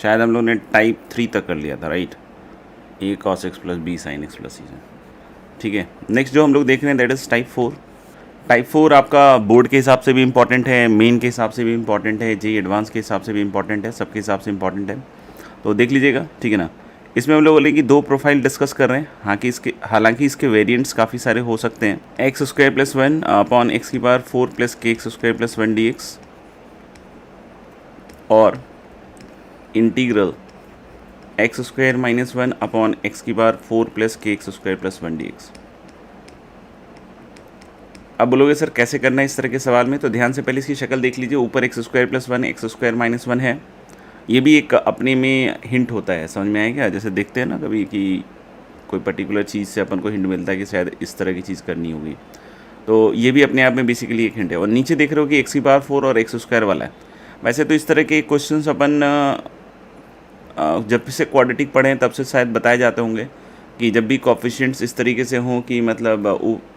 शायद हम लोग ने टाइप 3 तक कर लिया था, right. A cos x plus b sine x plus c, ठीक है। नेक्स्ट जो हम लोग देख रहे हैं दैट इज़ टाइप 4। टाइप 4 आपका बोर्ड के हिसाब से भी इंपॉर्टेंट है, मेन के हिसाब से भी इंपॉर्टेंट है, जे एडवांस के हिसाब से भी इंपॉर्टेंट है, सबके हिसाब से इंपॉर्टेंट है, तो देख लीजिएगा, ठीक है ना। इसमें हम लोग बोले कि दो प्रोफाइल डिस्कस कर रहे हैं, हालांकि इसके वेरिएंट्स काफ़ी सारे हो सकते हैं। X square plus 1 upon x की power 4 plus k x square plus 1 d x, और integral x square minus 1 upon x की power 4 plus k x square plus 1 d x. अब बोलोगे सर कैसे करना है इस तरह के सवाल में, तो ध्यान से पहले इसकी शक्ल देख लीजिए। ऊपर x square plus 1 x square minus 1 है, ये भी एक अपने में हिंट होता है, समझ में आया क्या। जैसे देखते हैं ना कभी कि कोई पर्टिकुलर चीज़ से अपन को हिंट मिलता है कि शायद इस तरह की चीज़ करनी होगी, तो ये भी अपने आप में बेसिकली एक हिंट है। और नीचे देख रहे हो कि एक्स की पावर 4 और एक्स स्क्वायर वाला है। वैसे तो इस तरह के क्वेश्चंस अपन जब से क्वाड्रेटिक पढ़े हैं तब से शायद बताए जाते होंगे कि जब भी कोफिशिएंट्स इस तरीके से हों कि मतलब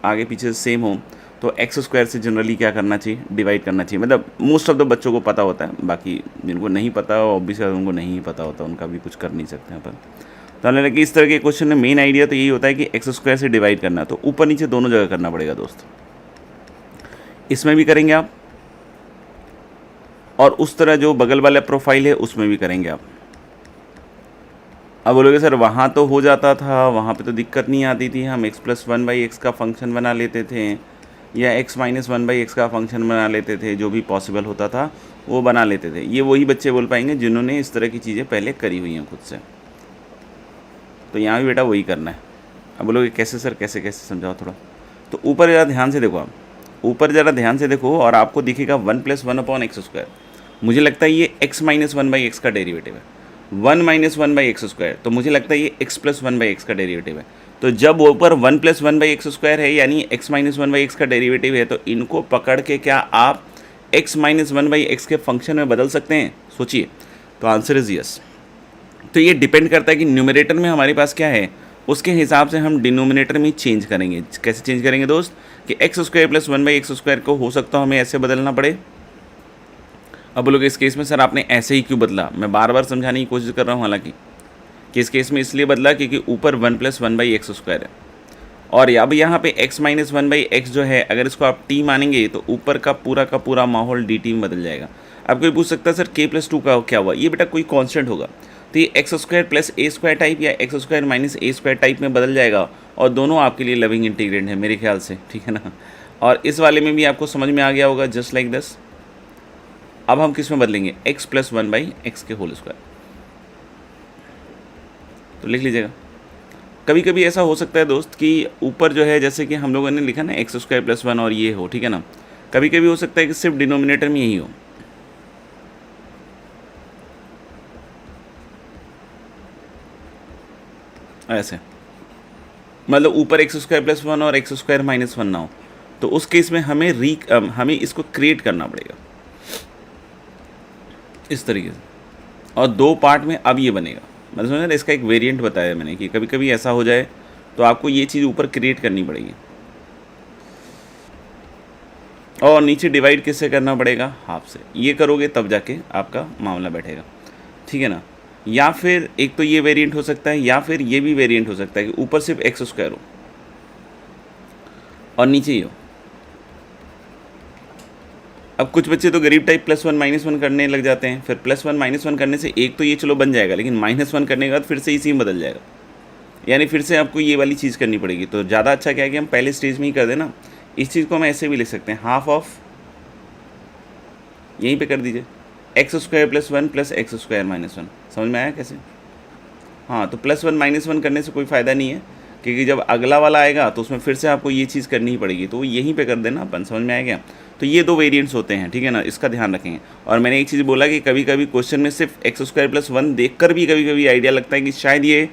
आगे पीछे सेम हो, तो एक्स स्क्वायर से जनरली क्या करना चाहिए, डिवाइड करना चाहिए। मतलब मोस्ट ऑफ द बच्चों को पता होता है, बाकी जिनको नहीं पता ऑब्वियसली उनको नहीं पता होता, उनका भी कुछ कर नहीं सकते हैं अपन। तो हमें लगा कि इस तरह के क्वेश्चन में मेन आइडिया तो यही होता है कि एक्स स्क्वायर से डिवाइड करना, तो ऊपर नीचे दोनों जगह करना पड़ेगा दोस्त। इसमें भी करेंगे आप, और उस तरह जो बगल वाला प्रोफाइल है उसमें भी करेंगे आप। अब बोलोगे सर वहाँ तो हो जाता था, वहाँ पे तो दिक्कत नहीं आती थी, हम x प्लस 1/x का फंक्शन बना लेते थे, या x माइनस 1/x का फंक्शन बना लेते थे, जो भी पॉसिबल होता था वो बना लेते थे। ये वही बच्चे बोल पाएंगे जिन्होंने इस तरह की चीज़ें पहले करी हुई हैं खुद से। तो यहाँ भी बेटा वही करना है। अब बोलोगे कैसे सर, कैसे कैसे समझाओ थोड़ा। तो ऊपर ज़रा ध्यान से देखो, आप ऊपर ज़रा ध्यान से देखो और आपको दिखेगा 1 + 1 अपॉन एक्स स्क्वायर। मुझे लगता है ये x माइनस 1/x का डेरिवेटिव है। 1 माइनस 1/x स्क्वायर, तो मुझे लगता है ये x प्लस 1/x का डेरिवेटिव है। तो जब ऊपर 1 + 1/x स्क्वायर है यानी x माइनस 1/x का डेरिवेटिव है, तो इनको पकड़ के क्या आप x माइनस 1/x के फंक्शन में बदल सकते हैं? सोचिए। तो आंसर इज़ यस। तो ये डिपेंड करता है कि न्यूमरेटर में हमारे पास क्या है, उसके हिसाब से हम डिनोमिनेटर में चेंज करेंगे। कैसे चेंज करेंगे दोस्त, कि x square plus 1/x square को हो सकता है हमें ऐसे बदलना पड़े। अब बोलोगे इस केस में सर आपने ऐसे ही क्यों बदला, मैं बार बार समझाने की कोशिश कर रहा हूँ हालांकि कि इस केस में इसलिए बदला क्योंकि ऊपर 1 + 1/x स्क्वायर है, और अब यहाँ पे x माइनस 1/x जो है अगर इसको आप t मानेंगे तो ऊपर का पूरा माहौल dt में बदल जाएगा। अब कोई पूछ सकता है सर k + 2 का क्या हुआ, ये बेटा कोई कांस्टेंट होगा, तो ये एक्स स्क्वायर प्लस ए स्क्वायर टाइप या x square minus a square type में बदल जाएगा, और दोनों आपके लिए लविंग इंटीग्रेंड है मेरे ख्याल से, ठीक है ना। और इस वाले में भी आपको समझ में आ गया होगा, जस्ट लाइक दिस। अब हम किस में बदलेंगे, x + 1/x के होल स्क्वायर। तो लिख लीजिएगा। कभी कभी ऐसा हो सकता है दोस्त कि ऊपर जो है जैसे कि हम लोगों ने लिखा ना x स्क्वायर प्लस 1 और ये हो, ठीक है ना। कभी कभी हो सकता है कि सिर्फ डिनोमिनेटर में यही हो, ऐसे मतलब ऊपर एक्स स्क्वायर प्लस 1 और एक्स स्क्वायर माइनस 1 ना हो, तो उस केस में हमें इसको क्रिएट करना पड़ेगा इस तरीके से, और दो पार्ट में अब ये बनेगा। मतलब समझ, इसका एक वेरिएंट बताया मैंने कि कभी कभी ऐसा हो जाए तो आपको ये चीज़ ऊपर क्रिएट करनी पड़ेगी, और नीचे डिवाइड किससे करना पड़ेगा, हाफ से। ये करोगे तब जाके आपका मामला बैठेगा, ठीक है ना। या फिर एक तो ये वेरिएंट हो सकता है, या फिर ये भी वेरिएंट हो सकता है कि ऊपर सिर्फ एक्स स्क्वायर हो और नीचे ही हो। अब कुछ बच्चे तो गरीब टाइप +1 -1 करने लग जाते हैं, फिर +1 -1 करने से एक तो ये चलो बन जाएगा, लेकिन -1 करने के बाद फिर से इसी में बदल जाएगा, यानी फिर से आपको ये वाली चीज़ करनी पड़ेगी। तो ज़्यादा अच्छा क्या है कि हम पहले स्टेज में ही कर दें ना। इस चीज़ को हम ऐसे भी लिख सकते हैं, हाफ ऑफ यहीं पे कर दीजिए x square plus 1 plus x square minus 1। समझ में आया कैसे? हाँ, तो +1 -1 करने से कोई फ़ायदा नहीं है, क्योंकि जब अगला वाला आएगा तो उसमें फिर से आपको ये चीज़ करनी ही पड़ेगी, तो यहीं पे कर देना अपन। समझ में आया क्या? तो ये दो वेरिएंट्स होते हैं, ठीक है ना, इसका ध्यान रखेंगे। और मैंने एक चीज़ बोला कि कभी कभी क्वेश्चन में सिर्फ एक्स स्क्वायर प्लस 1 देख कर भी कभी कभी आइडिया लगता है कि शायद ये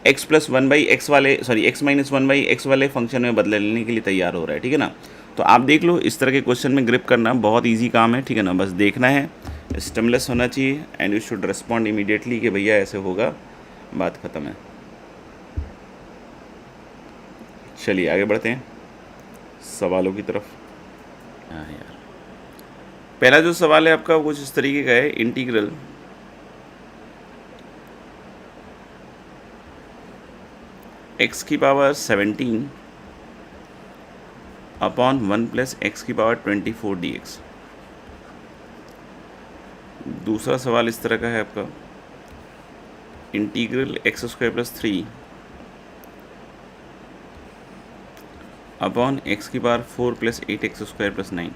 x + 1/x वाले x - 1/x वाले फंक्शन में बदल लेने के लिए तैयार हो रहा है, ठीक है ना। तो आप देख लो, इस तरह के क्वेश्चन में ग्रिप करना बहुत ईजी काम है, ठीक है ना। बस देखना है, स्टिमुलस होना चाहिए, and you should respond immediately कि भैया ऐसे होगा, बात ख़त्म है। चलिए आगे बढ़ते हैं सवालों की तरफ। हाँ यार, पहला जो सवाल है आपका कुछ इस तरीके का है, इंटीग्रल x की पावर 17 अपॉन 1 प्लस x की पावर 24 dx। दूसरा सवाल इस तरह का है आपका, integral x square plus 3 upon x की power 4 plus 8x square plus 9।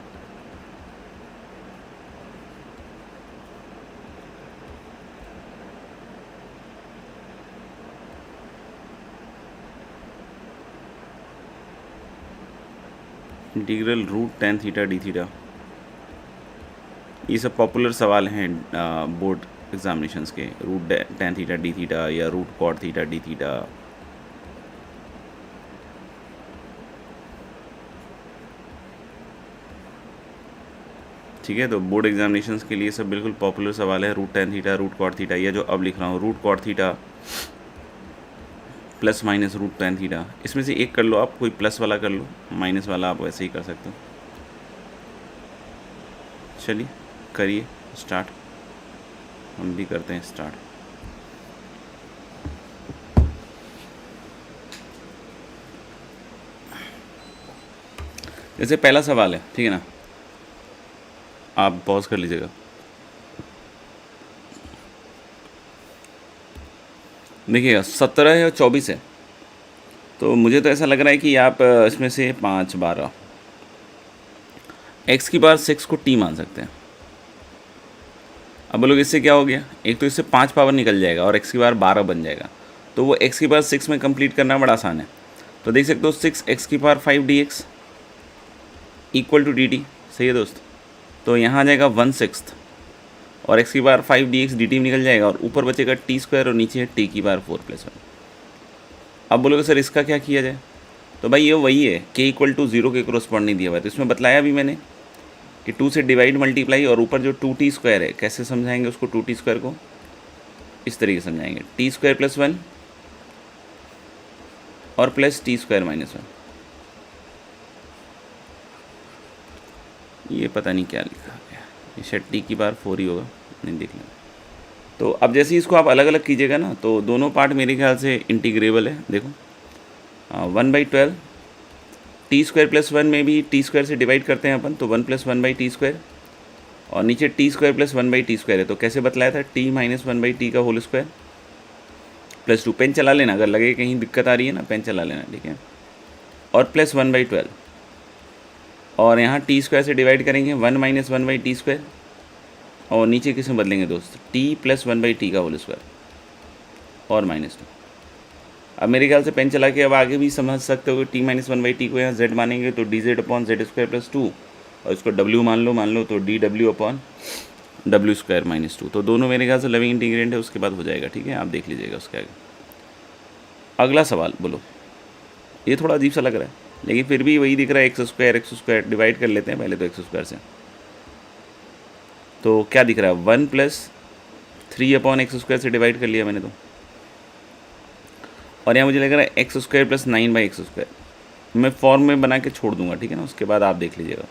Integral root tan theta d theta, ये सब पॉपुलर सवाल हैं बोर्ड एग्जामिनेशंस के। Root tan theta d theta या root cot theta d theta. ठीक है, तो बोर्ड एग्जामिनेशंस के लिए सब बिल्कुल पॉपुलर सवाल है। Root tan theta, root cot theta, या जो अब लिख रहा हूँ root cot theta plus minus root tan theta, इसमें से एक कर लो आप, कोई प्लस वाला कर लो, माइनस वाला आप वैसे ही कर सकते हो। चलिए करिए स्टार्ट, हम भी करते हैं स्टार्ट। जैसे पहला सवाल है, ठीक है ना, आप पॉज कर लीजिएगा। देखिएगा 17 और 24 है, तो मुझे तो ऐसा लग रहा है कि आप इसमें से 5 12 x की पावर 6 को t मान सकते हैं। अब बोलोगे इससे क्या हो गया, एक तो इससे 5 पावर निकल जाएगा और x की पावर 12 बन जाएगा, तो वो x की पावर 6 में कंप्लीट करना बड़ा आसान है। तो देख सकते हो 6x की power 5 dx equal to dt, सही है दोस्त। तो यहाँ आ जाएगा 1/6 और x की पावर 5 dx dt में निकल जाएगा और ऊपर बचेगा t स्क्वायर और नीचे है t की पावर 4 + 1। अब बोलोगे सर इसका क्या किया जाए, तो भाई ये वही है k इक्वल टू 0 के कॉरस्पॉन्ड नहीं दिया हुआ है, तो इसमें बतलाया भी मैंने कि 2 से डिवाइड मल्टीप्लाई और ऊपर जो 2t स्क्वायर है, कैसे समझाएंगे उसको, 2t स्क्वायर को इस तरीके से समझाएंगे, t स्क्वायर + 1 और प्लस t स्क्वायर - 1। ये पता नहीं क्या लिखा गया, ये शायद t की पावर 4 ही होगा, नहीं देख लें। तो अब जैसे ही इसको आप अलग अलग कीजिएगा ना, तो दोनों पार्ट मेरे ख्याल से इंटीग्रेबल है। देखो 1/12 t स्क्वायर + 1 में भी t स्क्वायर से डिवाइड करते हैं अपन, तो 1 + 1/t स्क्वायर और नीचे t स्क्वायर + 1/t स्क्वायर है, तो कैसे बतलाया था, t - 1/t का होल स्क्वायर +2। पेन चला लेना, अगर लगे कहीं दिक्कत आ रही है ना पेन चला लेना, ठीक है। और प्लस 1/12 और यहाँ t स्क्वायर से डिवाइड करेंगे 1 - 1/t स्क्वायर और नीचे किस में बदलेंगे दोस्त, t + 1/t का होल स्क्वायर और -2। अब मेरे ख्याल से पेन चला के अब आगे भी समझ सकते हो कि t - 1/t को यहाँ z मानेंगे तो dz/z² + 2 और इसको w मान लो तो dw/w² - 2। तो दोनों मेरे ख्याल से लविंग इंटीग्रेंट है, उसके बाद हो जाएगा, ठीक है, आप देख लीजिएगा उसके आगे। अगला सवाल बोलो, ये थोड़ा अजीब सा लग रहा है लेकिन फिर भी वही दिख रहा है, x² डिवाइड कर लेते हैं पहले तो x² से, तो क्या दिख रहा है, 1 + 3/x² से डिवाइड कर लिया मैंने तो, और यहाँ मुझे लग रहा है x² + 9/x²। मैं फॉर्म में बना के छोड़ दूंगा, ठीक है ना, उसके बाद आप देख लीजिएगा।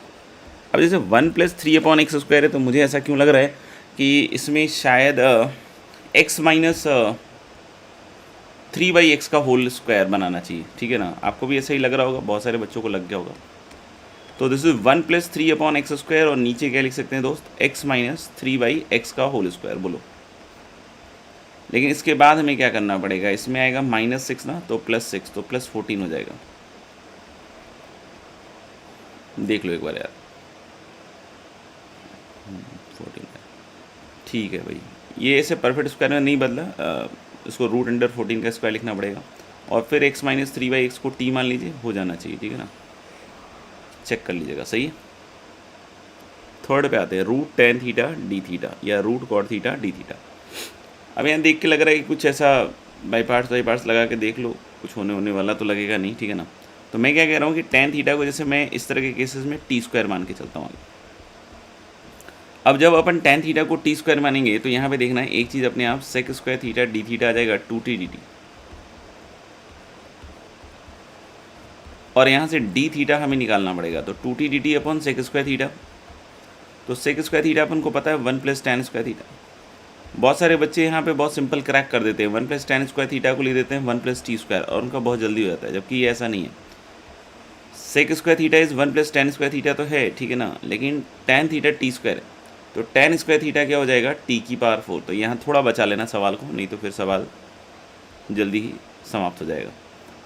अब जैसे 1 + 3/x² है, तो मुझे ऐसा क्यों लग रहा है कि इसमें शायद x - 3/x का होल स्क्वायर बनाना चाहिए, ठीक है ना, आपको भी ऐसा ही लग रहा होगा, बहुत सारे बच्चों को लग गया होगा। तो दिस इज 1 + 3/x² और नीचे क्या लिख सकते हैं दोस्त, x - 3/x का होल स्क्वायर बोलो। लेकिन इसके बाद हमें क्या करना पड़ेगा, इसमें आएगा -6 ना, तो +6 तो +14 हो जाएगा। देख लो एक बार यार, 14 ठीक है भाई, ये ऐसे परफेक्ट स्क्वायर में नहीं बदला, इसको √14 का स्क्वायर लिखना पड़ेगा और फिर x - 3/x को t मान लीजिए, हो जाना चाहिए, ठीक है ना, चेक कर लीजिएगा, सही है। थर्ड पे आते हैं, root tan theta d theta या root cot theta d theta. अब यहाँ देख के लग रहा है कि कुछ ऐसा बाई पार्ट्स लगा के देख लो, कुछ होने वाला तो लगेगा नहीं, ठीक है ना। तो मैं क्या कह रहा हूँ कि tan थीटा को जैसे मैं इस तरह के केसेस में t स्क्वायर मान के चलता हूँ। अब जब अपन tan थीटा को t स्क्वायर मानेंगे तो यहाँ पे देखना है एक चीज़ अपने आप, sec² थीटा डी थीटा आ जाएगा 2t dt और यहाँ से d थीटा हमें निकालना पड़ेगा, तो 2t dt / sec² थीटा। तो sec² थीटा अपन को पता है 1 + tan² थीटा बहुत सारे बच्चे यहाँ पे बहुत सिंपल क्रैक कर देते हैं, 1 + tan स्क्वायर थीटा को ले देते हैं 1 + t स्क्वायर, और उनका बहुत जल्दी हो जाता है, जबकि ये ऐसा नहीं है। Sec square theta is 1 + tan square theta तो है, ठीक है ना, लेकिन tan थीटा t स्क्वायर है, तो tan स्क्वायर थीटा क्या हो जाएगा, t⁴। तो यहाँ थोड़ा बचा लेना सवाल को, नहीं तो फिर सवाल जल्दी ही समाप्त हो जाएगा।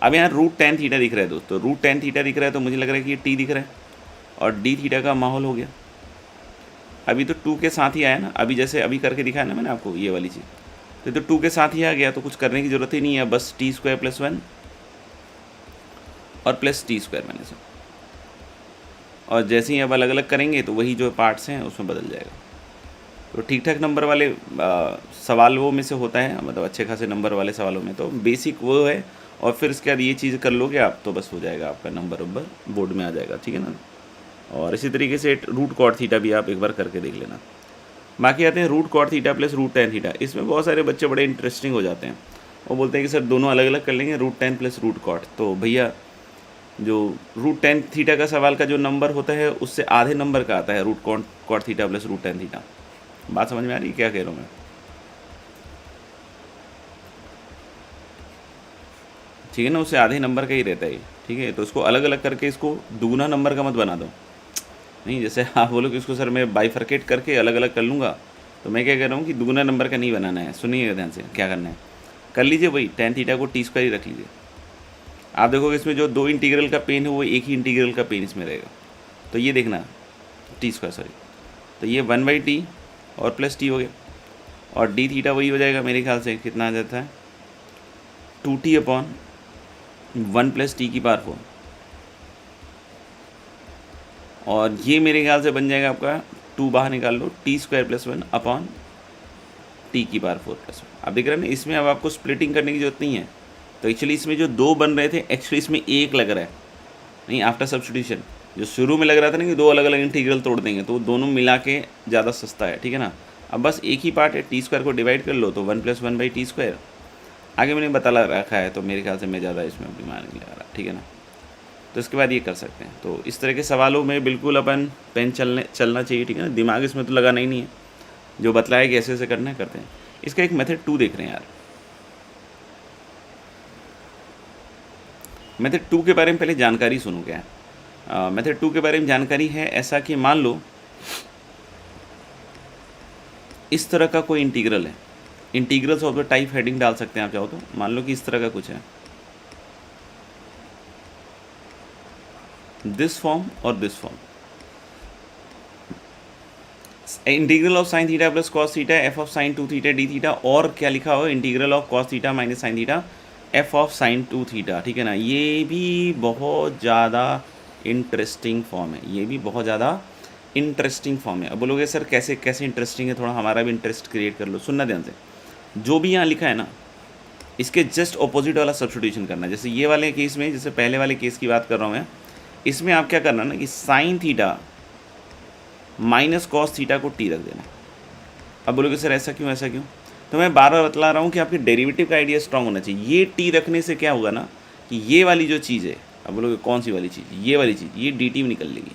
अब यहाँ √tan थीटा दिख रहा है दोस्तों, √tan थीटा दिख रहा है तो मुझे लग रहा है कि ये t दिख रहा है, और d थीटा का माहौल हो गया। अभी तो 2 के साथ ही आया ना, अभी जैसे अभी करके दिखाया ना मैंने आपको ये वाली चीज़, तो 2 के साथ ही आ गया, तो कुछ करने की ज़रूरत ही नहीं है, बस t² + 1 और प्लस t² मैंने से, और जैसे ही अब अलग अलग करेंगे तो वही जो पार्ट्स हैं उसमें बदल जाएगा। तो ठीक ठाक नंबर वाले सवालों में से होता है, मतलब अच्छे खासे नंबर वाले सवालों में तो बेसिक वो है, और फिर इसके बाद ये चीज़ कर लोगे आप तो बस हो जाएगा, आपका नंबर बोर्ड में आ जाएगा, ठीक है ना। और इसी तरीके से √cot थीटा भी आप एक बार करके देख लेना। बाकी आते हैं √cot थीटा + √tan थीटा। इसमें बहुत सारे बच्चे बड़े इंटरेस्टिंग हो जाते हैं, वो बोलते हैं कि सर दोनों अलग अलग कर लेंगे, √tan + √cot। तो भैया जो √tan थीटा का सवाल का जो नंबर होता है उससे आधे नंबर का आता है √cot थीटा + √tan थीटा। बात समझ में आ रही है क्या कह रहा हूँ मैं? ठीक है ना, उससे आधे नंबर का ही रहता है, ठीक है। तो इसको अलग अलग करके इसको दुगुना नंबर का मत बना दो, नहीं जैसे आप बोलो कि इसको सर मैं बाइफरकेट करके अलग अलग कर लूँगा, तो मैं क्या कह रहा हूँ कि दुगुना नंबर का नहीं बनाना है। सुनिएगा ध्यान से, क्या करना है, कर लीजिए वही tan थीटा को t² ही रख लीजिए। आप देखोगे इसमें जो 2 इंटीग्रल का पेन है वो एक ही इंटीग्रल का पेन इसमें रहेगा, तो ये देखना t² सॉरी, तो ये 1/t और प्लस t हो गया, और d थीटा वही हो जाएगा मेरे ख्याल से, कितना आ जाता है 2t/1 + t⁴, और ये मेरे ख्याल से बन जाएगा आपका 2 बाहर निकाल लो t² + 1 / t⁴+1। आप देख रहे हैं ना, इसमें अब आपको स्प्लिटिंग करने की जरूरत नहीं है। तो एक्चुअली इसमें जो 2 बन रहे थे, एक्चुअली इसमें 1 लग रहा है, नहीं आफ्टर सब्स्टिट्यूशन जो शुरू में लग रहा था ना कि 2 अलग अलग इंटीग्रल तोड़ देंगे, तो दोनों मिला के ज़्यादा सस्ता है, ठीक है ना। अब बस एक ही पार्ट है, t² को डिवाइड कर लो तो 1 + 1/t²। आगे मैंने बता रखा है, तो मेरे ख्याल से मैं ज़्यादा इसमें दिमाग नहीं लगा रहा, ठीक है ना। तो इसके बाद ये कर सकते हैं। तो इस तरह के सवालों में बिल्कुल अपन पेन चलना चाहिए, ठीक है ना, दिमाग इसमें तो लगाना ही नहीं है, जो बतलाया कि ऐसे ऐसे करना है करते हैं। इसका एक मेथड 2 देख रहे हैं यार। मेथड 2 के बारे में पहले जानकारी सुनो क्या है। मेथड 2 के बारे में जानकारी है ऐसा कि मान लो इस तरह का कोई इंटीग्रल है, integrals of the type heading डाल सकते हैं आप चाहो तो। मान लो कि इस तरह का कुछ है, दिस फॉर्म और this form, integral of sin theta + cos theta f of sin 2 theta d theta, और क्या लिखा हो, integral of cos theta - sin theta f of sin 2 theta, ठीक है ना। ये भी बहुत ज़्यादा इंटरेस्टिंग फॉर्म है, ये भी बहुत ज़्यादा इंटरेस्टिंग फॉर्म है। अब बोलोगे सर कैसे कैसे इंटरेस्टिंग है, थोड़ा हमारा भी इंटरेस्ट क्रिएट कर लो। सुनना ध्यान से, जो भी यहाँ लिखा है ना इसके जस्ट ऑपोजिट वाला सब्स्टिट्यूशन करना है। जैसे ये वाले केस में, जैसे पहले वाले केस की बात कर रहा हूँ मैं, इसमें आप क्या करना ना कि sin थीटा - cos थीटा को t रख देना। अब बोलोगे सर ऐसा क्यों, ऐसा क्यों, तो मैं बार बार बतला रहा हूँ कि आपके डेरिवेटिव का आइडिया स्ट्रांग होना चाहिए। ये t रखने से क्या होगा ना कि ये वाली जो चीज़ है, अब बोलोगे कौन सी वाली चीज़, ये वाली चीज़, ये dt में निकल लेगी।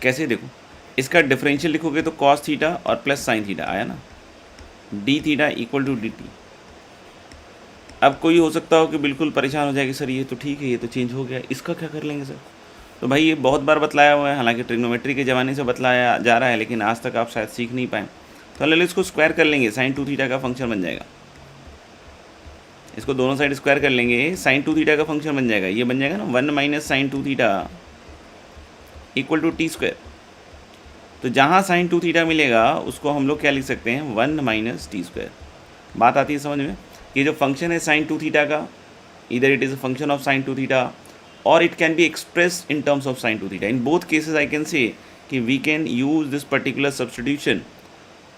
कैसे, देखो इसका डिफरेंशियल लिखोगे तो cos थीटा और प्लस sin थीटा आया ना, d थीटा = dt। अब कोई हो सकता हो कि बिल्कुल परेशान हो जाएगी, सर ये तो ठीक है, ये तो चेंज हो गया, इसका क्या कर लेंगे सर। तो भाई ये बहुत बार बतलाया हुआ है, हालांकि ट्रिग्नोमेट्री के ज़माने से बतलाया जा रहा है, लेकिन आज तक आप शायद सीख नहीं पाए। तो ले लो इसको स्क्वायर कर लेंगे, sin 2 थीटा का फंक्शन बन जाएगा। इसको दोनों साइड स्क्वायर कर लेंगे, sin 2 थीटा का फंक्शन बन जाएगा। ये बन जाएगा ना 1 - sin 2 थीटा = t²। तो जहाँ sin 2 थीटा मिलेगा उसको हम लोग क्या लिख सकते हैं, 1 - t²। बात आती है समझ में कि जो फंक्शन है sin 2 थीटा का, इधर it is a function of sin 2 theta और it can be expressed in terms of sin 2 theta. In both cases I can say कि we can use this particular substitution,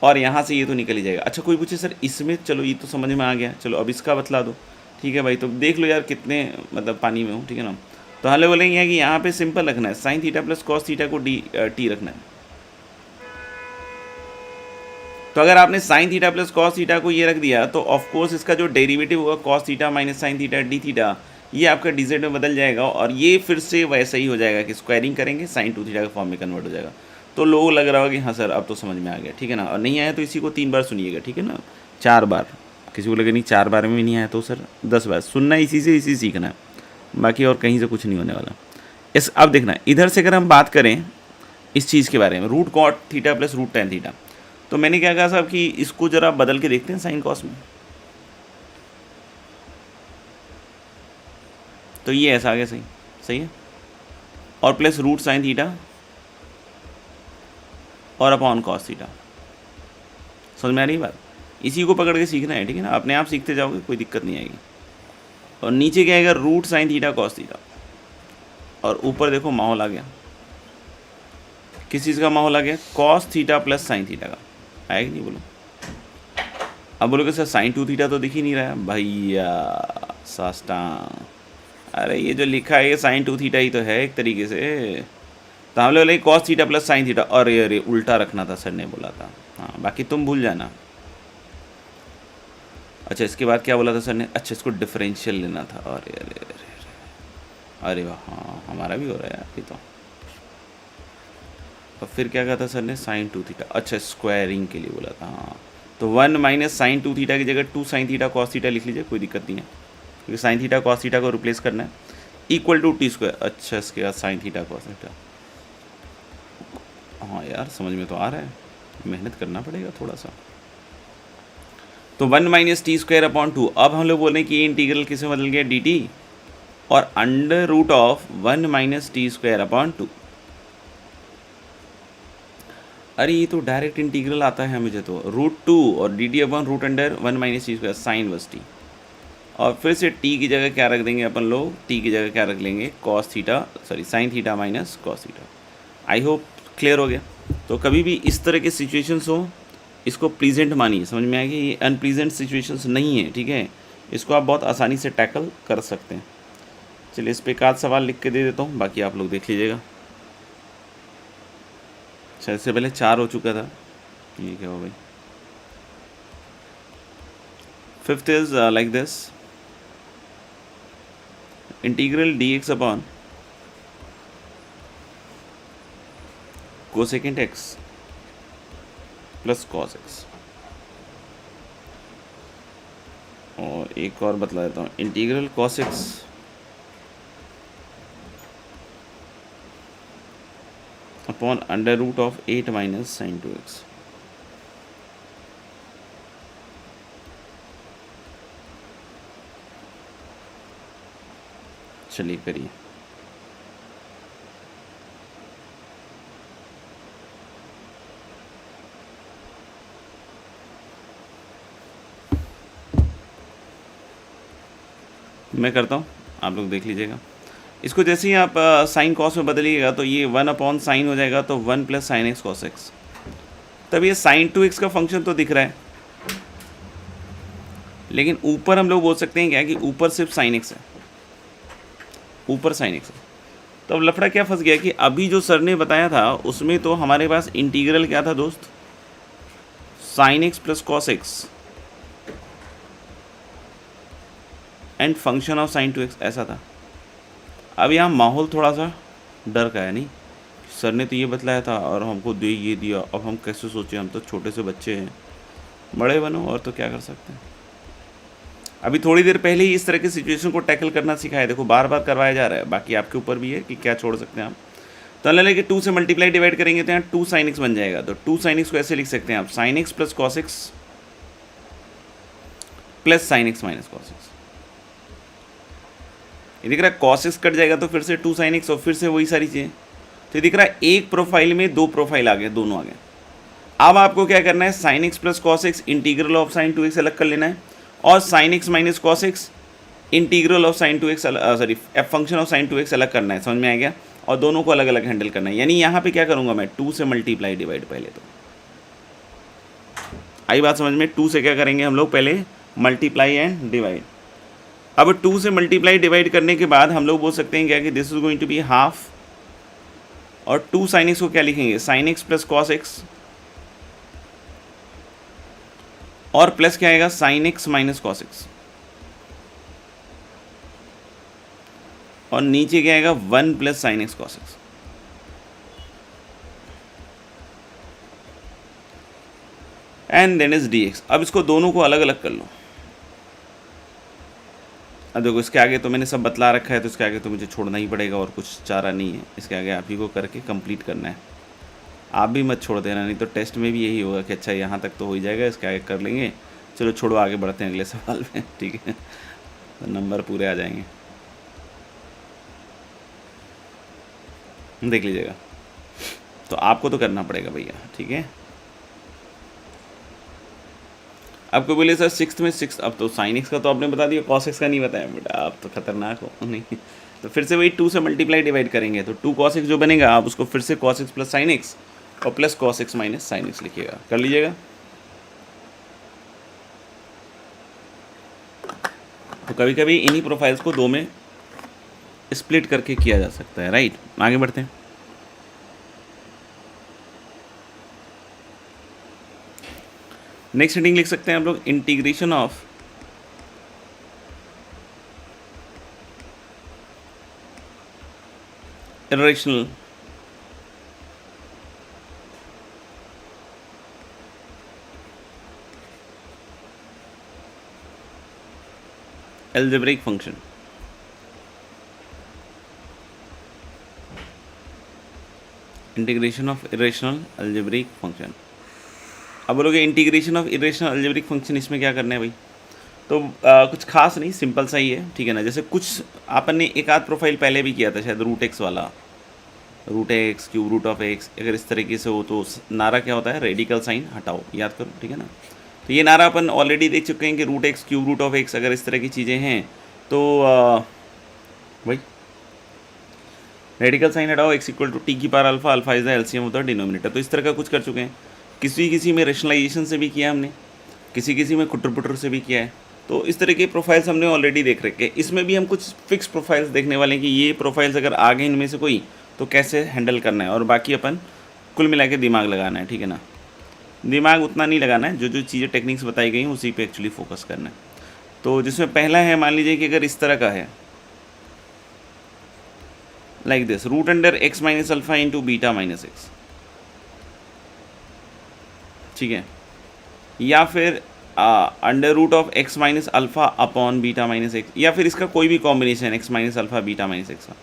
और यहाँ से ये तो निकल ही जाएगा। अच्छा कोई पूछे सर इसमें, चलो ये तो समझ में आ गया, चलो अब इसका बतला दो। ठीक है भाई, तो देख लो यार कितने मतलब पानी में हो, ठीक है ना। तो हाल बोलेंगे कि यहाँ पे सिंपल रखना है, sin थीटा + cos थीटा को t रखना है। तो अगर आपने sin थीटा + cos थीटा को ये रख दिया तो ऑफकोर्स इसका जो डेरिवेटिव होगा cos theta - sin theta d theta, ये आपका dz में बदल जाएगा, और ये फिर से वैसा ही हो जाएगा कि स्क्वायरिंग करेंगे sin 2 थीटा के फॉर्म में कन्वर्ट हो जाएगा। तो लोगों लग रहा होगा कि हाँ सर अब तो समझ में आ गया, ठीक है ना। और नहीं आया तो इसी को 3 बार सुनिएगा, ठीक है ना, 4 बार। किसी को लगे नहीं 4 बार में भी नहीं आया तो सर 10 बार सुनना, इसी से इसी सीखना है, बाकी और कहीं से कुछ नहीं होने वाला। इस अब देखना इधर से अगर हम बात करें इस चीज़ के बारे में, root cot theta plus root tan theta, तो मैंने क्या कहा साहब कि इसको ज़रा बदल के देखते हैं साइन कॉस में। तो ये ऐसा आ गया, सही सही है, और प्लस रूट साइन थीटा और अपॉन कॉस थीटा। समझ में आ रही है बात? इसी को पकड़ के सीखना है, ठीक है ना, अपने आप सीखते जाओगे, कोई दिक्कत नहीं आएगी। और नीचे क्या आएगा, root sine theta cos theta, और ऊपर देखो माहौल आ गया, किस चीज़ का माहौल आ गया, cos theta plus sine theta का। आएगा नहीं बोलो? अब बोलोगे सर साइन 2 थीटा तो दिख ही नहीं रहा है भैया, साष्टांग। अरे ये जो लिखा है ये साइन 2 थीटा ही तो है एक तरीके से। तो हम लोग बोले cos theta plus sine theta, अरे अरे उल्टा रखना था, सर ने बोला था। हाँ बाकी तुम भूल जाना। अच्छा इसके बाद क्या बोला था सर ने, अच्छा इसको डिफरेंशियल लेना था, अरे अरे अरे अरे वाह, हाँ हमारा भी हो रहा है यार ये तो। और फिर क्या कहा था सर ने, साइन 2 थीटा, अच्छा स्क्वायरिंग के लिए बोला था। हाँ तो 1 माइनस साइन 2 थीटा की जगह 2 साइन थीटा कॉस थीटा लिख लीजिए, कोई दिक्कत नहीं है, क्योंकि साइन थीटा कॉस थीटा को रिप्लेस करना है, इक्वल टू टी स्क्वायर। अच्छा इसके बाद साइन थीटा कॉस थीटा, हाँ यार समझ में तो आ रहा है, मेहनत करना पड़ेगा थोड़ा सा। तो 1 माइनस टी स्क्वायर अपॉन 2, अब हम लोग बोल रहे हैं कि ये इंटीग्रल किसे बदल गया, डी टी, और under root of 1 minus t square upon 2। अरे ये तो डायरेक्ट इंटीग्रल आता है मुझे तो, रूट 2 और d t upon root under 1 minus t square sine बस टी, और फिर से टी की जगह क्या रख देंगे अपन लोग, टी की जगह क्या रख लेंगे, cos theta, sorry sine theta minus cos theta. I hope clear हो गया। तो कभी भी इस तरह के सिचुएशंस हो इसको प्लीजेंट मानिए, समझ में आएगी, ये अनप्लीजेंट सिचुएशंस नहीं है, ठीक है, इसको आप बहुत आसानी से टैकल कर सकते हैं। चलिए इस पे एक आध सवाल लिख के दे देता हूँ, बाकी आप लोग देख लीजिएगा। अच्छा इससे पहले 4 हो चुका था, ये क्या हो भाई। Fifth is like this, integral d x upon cosecant x plus cos x, और एक और बतला देता हूँ, integral cos x upon under root of 8 minus sine 2x। चलिए करिए। मैं करता हूँ, आप लोग देख लीजिएगा। इसको जैसे ही आप साइन कॉस में बदलिएगा तो ये 1 अपॉन साइन हो जाएगा, तो 1 plus sine x cos x. तब ये साइन 2x का फंक्शन तो दिख रहा है, लेकिन ऊपर हम लोग बोल सकते हैं क्या कि ऊपर सिर्फ साइन एक्स है, ऊपर साइन एक्स है। तो अब लफड़ा क्या फंस गया कि अभी जो सर ने बताया था उसमें तो हमारे पास इंटीग्रल क्या था दोस्त, sign x plus cos x and function of sine 2x, ऐसा था। अब यहाँ माहौल थोड़ा सा डर का है, नहीं सर ने तो ये बतलाया था और हमको दे ये दिया, अब हम कैसे सोचें, हम तो छोटे से बच्चे हैं, बड़े बनो और तो क्या कर सकते हैं। अभी थोड़ी देर पहले ही इस तरह की सिचुएशन को टैकल करना सिखाया, देखो बार बार करवाया जा रहा है, बाकी आपके ऊपर भी है कि क्या छोड़ सकते हैं आप। तो अल्लाह लेके 2 से मल्टीप्लाई डिवाइड करेंगे तो यहाँ 2 साइन एक्स बन जाएगा, तो 2 साइन एक्स को ऐसे लिख सकते हैं आप, sign x plus cos x plus sine x minus cos x. ये दिख रहा है कॉस एक्स कट जाएगा तो फिर से 2 साइन एक्स और फिर से वही सारी चीज़ें। तो ये दिख रहा है एक प्रोफाइल में 2 प्रोफाइल आ गए, दोनों आ गए। अब आपको क्या करना है, sign x plus cos x integral of sine 2x अलग कर लेना है, और sine x minus cos x integral of sine 2x sorry function of sine 2x अलग करना है। समझ में आ गया? और दोनों को अलग अलग हैंडल करना है। यानी यहाँ पे क्या करूँगा मैं, 2 से मल्टीप्लाई डिवाइड, पहले तो आई बात समझ में। 2 से क्या करेंगे हम लोग, पहले मल्टीप्लाई एंड डिवाइड। अब 2 से मल्टीप्लाई डिवाइड करने के बाद हम लोग बोल सकते हैं क्या कि this is going to be half, और 2 साइन एक्स को क्या लिखेंगे, sine x plus cos x, और प्लस क्या आएगा, sine x minus cos x, और नीचे क्या आएगा 1 plus sine x cos x. And then is d x. अब इसको दोनों को अलग अलग कर लो। अब देखो इसके आगे तो मैंने सब बतला रखा है, तो इसके आगे तो मुझे छोड़ना ही पड़ेगा और कुछ चारा नहीं है। इसके आगे आप ही को करके कंप्लीट करना है। आप भी मत छोड़ देना, नहीं तो टेस्ट में भी यही होगा कि अच्छा यहाँ तक तो हो ही जाएगा, इसके आगे कर लेंगे, चलो छोड़ो आगे बढ़ते हैं अगले सवाल में। ठीक है, तो नंबर पूरे आ जाएंगे, देख लीजिएगा। तो आपको तो करना पड़ेगा भैया, ठीक है। आपको बोले सर सिक्स्थ में सिक्स, अब तो साइन एक्स का तो आपने बता दिया, कॉस एक्स का नहीं बताया बेटा, आप तो खतरनाक हो। नहीं तो फिर से वही 2 से मल्टीप्लाई डिवाइड करेंगे, तो 2 cos x जो बनेगा आप उसको फिर से cos x plus sine x और plus cos x minus sine x लिखिएगा, कर लीजिएगा। तो कभी कभी इन्हीं प्रोफाइल्स को 2 में स्प्लिट करके किया जा सकता है, राइट। आगे बढ़ते हैं। नेक्स्ट हेडिंग लिख सकते हैं हम लोग, integration of irrational algebraic function. Integration of irrational algebraic function. अब बोलोगे integration of irrational algebraic function, इसमें क्या करना है भाई? तो कुछ खास नहीं, सिंपल सा ही है, ठीक है ना। जैसे कुछ अपन ने एक आध प्रोफाइल पहले भी किया था शायद, रूट एक्स वाला, root x cube root of x, अगर इस तरीके से हो तो नारा क्या होता है, रेडिकल साइन हटाओ, याद करो, ठीक है ना। तो ये नारा अपन ऑलरेडी देख चुके हैं कि root x cube root of x अगर इस तरह की चीज़ें हैं तो भाई रेडिकल साइन हटाओ, एक्स इक्वल टू टी की power alpha, alpha is the LCM of the denominator. तो इस तरह का कुछ कर चुके हैं, किसी में रेशनलाइजेशन से भी किया हमने, किसी में कुटर पुटर से भी किया है। तो इस तरह के प्रोफाइल्स हमने ऑलरेडी देख रखे हैं। इसमें भी हम कुछ फिक्स प्रोफाइल्स देखने वाले हैं कि ये प्रोफाइल्स अगर आ गए इनमें से कोई तो कैसे हैंडल करना है, और बाकी अपन कुल मिला के दिमाग लगाना है, ठीक है ना। दिमाग उतना नहीं लगाना है, जो चीज़ें टेक्निक्स बताई गई हैं उसी पे एक्चुअली फोकस करना है। तो जिसमें पहला है, मान लीजिए कि अगर इस तरह का है like this, root under x minus alpha into beta minus x, ठीक है, या फिर under root of x minus alpha upon beta minus x, या फिर इसका कोई भी combination x minus alpha beta minus x का,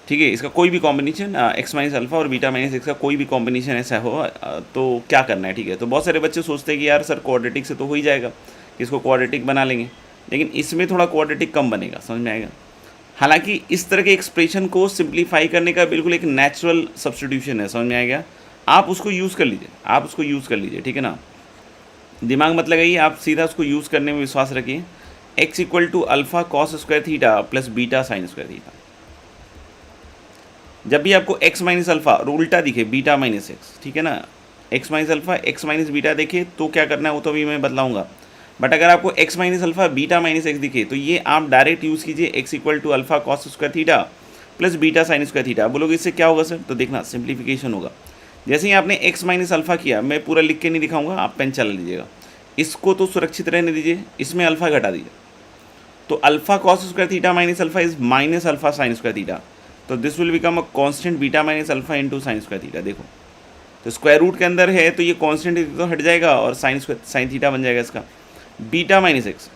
ठीक है, इसका कोई भी कॉम्बिनेशन एक्स माइनस अल्फा और बीटा माइनस एक्स का कोई भी कॉम्बिनेशन ऐसा हो तो क्या करना है, ठीक है। तो बहुत सारे बच्चे सोचते हैं कि यार सर क्वाड्रेटिक से तो हो ही जाएगा, इसको क्वाड्रेटिक बना लेंगे, लेकिन इसमें थोड़ा क्वाड्रेटिक कम बनेगा, समझ में आएगा। हालांकि इस तरह के एक्सप्रेशन को सिंप्लीफाई करने का बिल्कुल एक नेचुरल सब्स्टिट्यूशन है, समझ में आएगा। आप उसको यूज़ कर लीजिए, ठीक है ना। दिमाग मत लगाइए, आप सीधा उसको यूज़ करने में विश्वास रखिए। X equal to alpha cos square theta plus beta sine square theta. जब भी आपको एक्स माइनस अल्फा और उल्टा दिखे बीटा माइनस एक्स, ठीक है ना, x minus alpha x minus beta देखे तो क्या करना है वो तो अभी मैं बतलाऊंगा। बट अगर आपको x minus alpha beta minus x दिखे तो ये आप डायरेक्ट यूज़ कीजिए, x equal to alpha cos square theta plus beta sine square theta. बोलोगे इससे क्या होगा सर? तो देखना सिंप्लीफिकेशन होगा। जैसे ही आपने एक्स माइनस अल्फा किया, मैं पूरा लिख के नहीं दिखाऊंगा, आप पेन चला लीजिएगा, इसको तो सुरक्षित रहने दीजिए, इसमें अल्फा घटा दीजिए। तो alpha cos square theta minus alpha is minus alpha sine square theta, तो this will become a constant beta minus alpha into sine square theta. देखो तो स्क्वायर रूट के अंदर है तो ये कांस्टेंट तो हट जाएगा और साइन थीटा बन जाएगा इसका बीटा माइनस एक्स।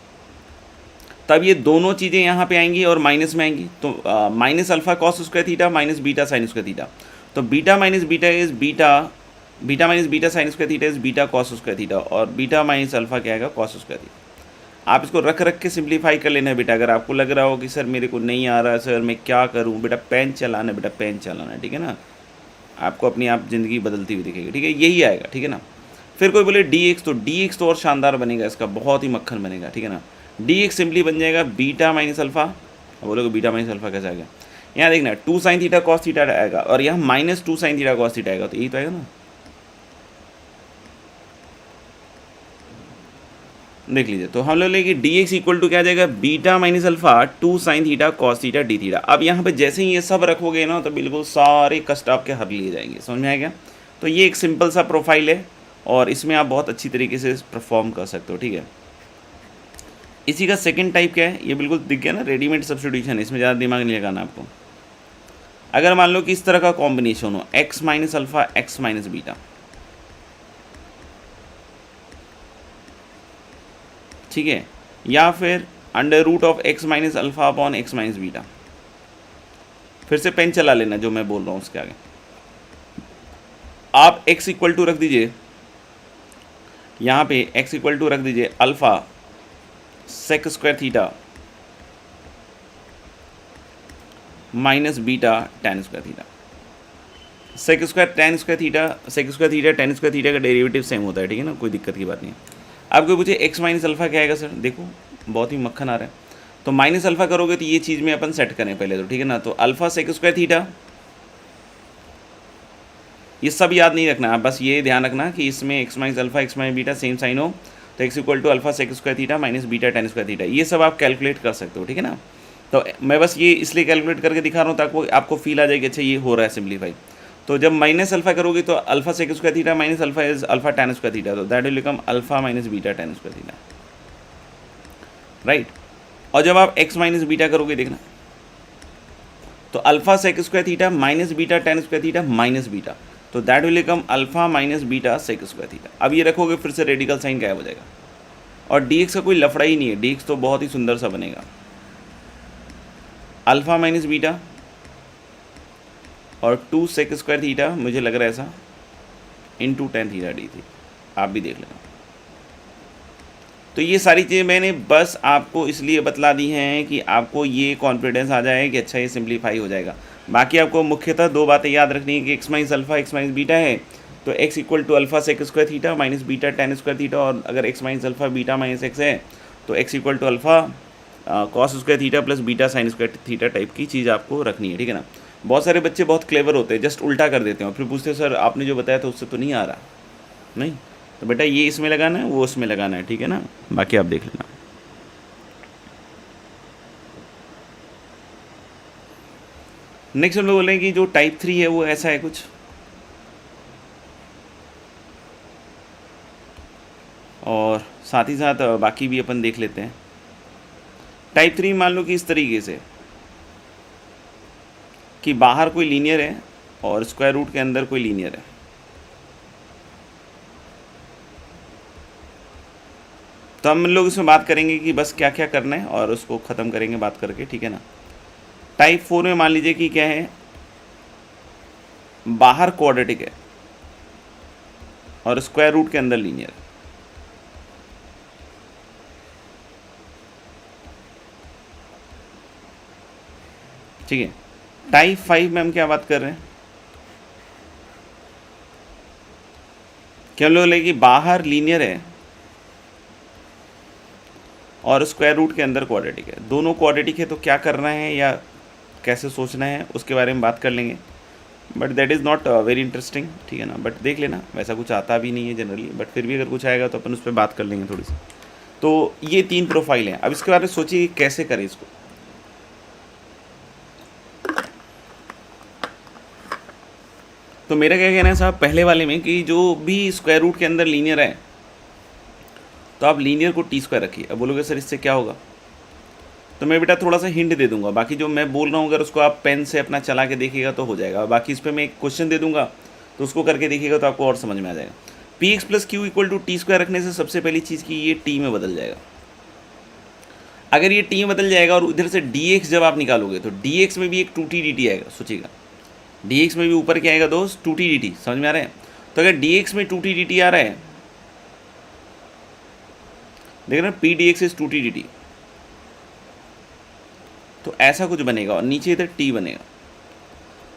तब ये दोनों चीज़ें यहाँ पे आएंगी और माइनस में आएंगी, तो minus alpha cos square theta minus beta sine square theta. तो beta minus beta is beta minus beta sine square theta is beta cos square theta, और बीटा माइनस अल्फा क्या आएगा? Cos square theta. आप इसको रख के simplify कर लेना है बेटा। अगर आपको लग रहा हो कि सर मेरे को नहीं आ रहा है सर, मैं क्या करूं, बेटा पेन चलाना, बेटा पेन चलाना, ठीक है ना। आपको अपनी आप ज़िंदगी बदलती हुई दिखेगी, ठीक है, यही आएगा, ठीक है ना। फिर कोई बोले डी एक्स तो और शानदार बनेगा, इसका बहुत ही मक्खन बनेगा, ठीक है ना। डी एक्स सिंपली बन जाएगा बीटा माइनस अल्फा। बोलोगे बीटा माइनस अल्फा कैसे आएगा? यहाँ देखना 2 साइन थीटा कॉस थीटा आएगा और यहाँ minus 2 sign theta cos theta आएगा, तो यही तो आएगा ना। देख लीजिए, तो हम लोग लेंगे डी एक्स इक्वल टू क्या आ जाएगा? Beta minus alpha 2 sign theta cos theta d theta. अब यहाँ पे जैसे ही ये सब रखोगे ना तो बिल्कुल सारे कष्ट आपके हर लिए जाएंगे, समझ में आएगा। तो ये एक सिंपल सा प्रोफाइल है और इसमें आप बहुत अच्छी तरीके से परफॉर्म कर सकते हो, ठीक है। इसी का सेकंड टाइप क्या है? ये बिल्कुल दिख गया ना, रेडीमेड सब्स्टिट्यूशन। इसमें ज़्यादा दिमाग नहीं लगाना आपको। अगर मान लो कि इस तरह का कॉम्बिनेशन हो x minus alpha x minus beta, ठीक है, या फिर under root of x minus alpha upon x minus beta. फिर से पेन चला लेना जो मैं बोल रहा हूँ उसके आगे। आप x इक्वल टू रख दीजिए, यहाँ पे x इक्वल टू रख दीजिए alpha sec square theta minus beta tan square theta. Sec square tan square theta, sec square theta tan square theta का डेरिवेटिव सेम होता है, ठीक है ना, कोई दिक्कत की बात नहीं है। आपको पूछे x माइनस अल्फ़ा क्या आएगा सर, देखो बहुत ही मक्खन आ रहा है। तो माइनस अल्फ़ा करोगे तो ये चीज़ में अपन सेट करें पहले तो, ठीक है ना। तो अल्फ़ा सेक स्क्वायर थीटा, ये सब याद नहीं रखना, आप बस ये ध्यान रखना कि इसमें x minus alpha x minus beta same sign हो, तो x equal to alpha sec square theta minus beta tan square theta, ये सब आप कैलकुलेट कर सकते हो, ठीक है ना। तो मैं बस ये इसलिए कैलकुलेट करके दिखा रहा हूँ ताकि आपको फील आ जाए कि अच्छा ये हो रहा है सिंप्लीफाई। तो जब माइनस अल्फ़ा करोगे तो alpha sec square theta minus alpha is alpha tan square theta, तो that will become alpha minus beta tan square theta, right. और जब आप x माइनस बीटा करोगे देखना, तो alpha sec square theta minus beta tan square theta minus beta, तो that will become alpha minus beta sec square theta. अब ये रखोगे फिर से रेडिकल साइन गायब हो जाएगा और dx का कोई लफड़ा ही नहीं है, dx तो बहुत ही सुंदर सा बनेगा, अल्फ़ा माइनस बीटा और टू सेक स्क्वायर थीटा, मुझे लग रहा है ऐसा, इंटू टेन थीटा डी थी, आप भी देख लेना। तो ये सारी चीज़ें मैंने बस आपको इसलिए बतला दी हैं कि आपको ये कॉन्फिडेंस आ जाए कि अच्छा ये सिंप्लीफाई हो जाएगा। बाकी आपको मुख्यतः दो बातें याद रखनी है कि x minus alpha x minus beta है, तो x equal to alpha sec square theta minus beta tan square theta, और अगर x minus alpha beta minus x है तो x equal to alpha cos square theta plus beta sine square theta type की चीज़ आपको रखनी है, ठीक है ना। बहुत सारे बच्चे बहुत क्लेवर होते हैं, जस्ट उल्टा कर देते हैं और फिर पूछते हैं सर आपने जो बताया था उससे तो नहीं आ रहा, नहीं तो बेटा ये इसमें लगाना है वो उसमें लगाना है, ठीक है ना। बाकी आप देख लेना। नेक्स्ट हम लोग बोलेंगे कि जो टाइप 3 है वो ऐसा है कुछ, और साथ ही साथ बाकी भी अपन देख लेते हैं। टाइप 3 मान लो कि इस तरीके से कि बाहर कोई लीनियर है और स्क्वायर रूट के अंदर कोई लीनियर है, तो हम लोग इसमें बात करेंगे कि बस क्या क्या करना है और उसको ख़त्म करेंगे बात करके, ठीक है ना। टाइप 4 में मान लीजिए कि क्या है, बाहर क्वाड्रेटिक है और स्क्वायर रूट के अंदर लीनियर है, ठीक है। टाइप 5 में हम क्या बात कर रहे हैं, क्या लोग लें कि बाहर लीनियर है और स्क्वायर रूट के अंदर क्वाड्रेटिक है। दोनों क्वाड्रेटिक है तो क्या करना है या कैसे सोचना है उसके बारे में बात कर लेंगे, but that is not very interesting, ठीक है ना। बट देख लेना, वैसा कुछ आता भी नहीं है जनरली, बट फिर भी अगर कुछ आएगा तो अपन उस पर बात कर लेंगे थोड़ी सी। तो ये 3 प्रोफाइल हैं। अब इसके बारे में सोचिए कैसे करें इसको। तो मेरा क्या कहना है साहब, पहले वाले में कि जो भी स्क्वायर रूट के अंदर लीनियर है तो आप लीनियर को टी स्क्वायर रखिए। अब बोलोगे सर इससे क्या होगा, तो मैं बेटा थोड़ा सा हिंट दे दूंगा, बाकी जो मैं बोल रहा हूँ अगर उसको आप पेन से अपना चला के देखिएगा तो हो जाएगा। बाकी इस पर मैं एक क्वेश्चन दे दूंगा तो उसको करके देखिएगा तो आपको और समझ में आ जाएगा। P x plus q equal to t square रखने से सबसे पहली चीज़ की ये टी में बदल जाएगा। अगर ये टी में बदल जाएगा और उधर से डी एक्स जब आप निकालोगे तो डी एक्स में भी एक 2t dt आएगा, सोचिएगा डी एक्स में भी ऊपर क्या आएगा दोस्त, 2t dt, समझ में आ रहा है। तो अगर डी एक्स में 2t dt आ रहा है, देख रहे हैं P D x is 2t dt, तो ऐसा कुछ बनेगा और नीचे इधर t बनेगा,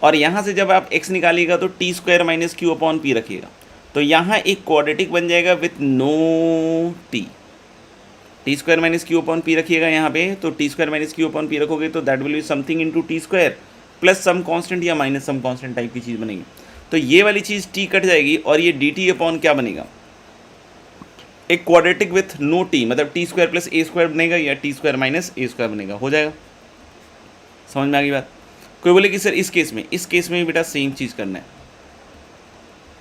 और यहाँ से जब आप x निकालिएगा तो t square minus q upon p रखिएगा, तो यहाँ एक क्वाड्रेटिक बन जाएगा with no t square minus q upon p रखिएगा यहाँ पे, तो t square minus q upon p रखोगे तो that will be something into t square plus some constant या माइनस सम कांस्टेंट टाइप की चीज़ बनेगी। तो ये वाली चीज़ टी कट जाएगी और ये डी टी अपॉन क्या बनेगा, एक क्वाड्रेटिक विथ नो टी, मतलब टी स्क्वायर प्लस ए स्क्वायर बनेगा या T square minus a square बनेगा, हो जाएगा। समझ में आ गई बात। कोई बोले कि सर इस केस में बेटा सेम चीज़ करना है,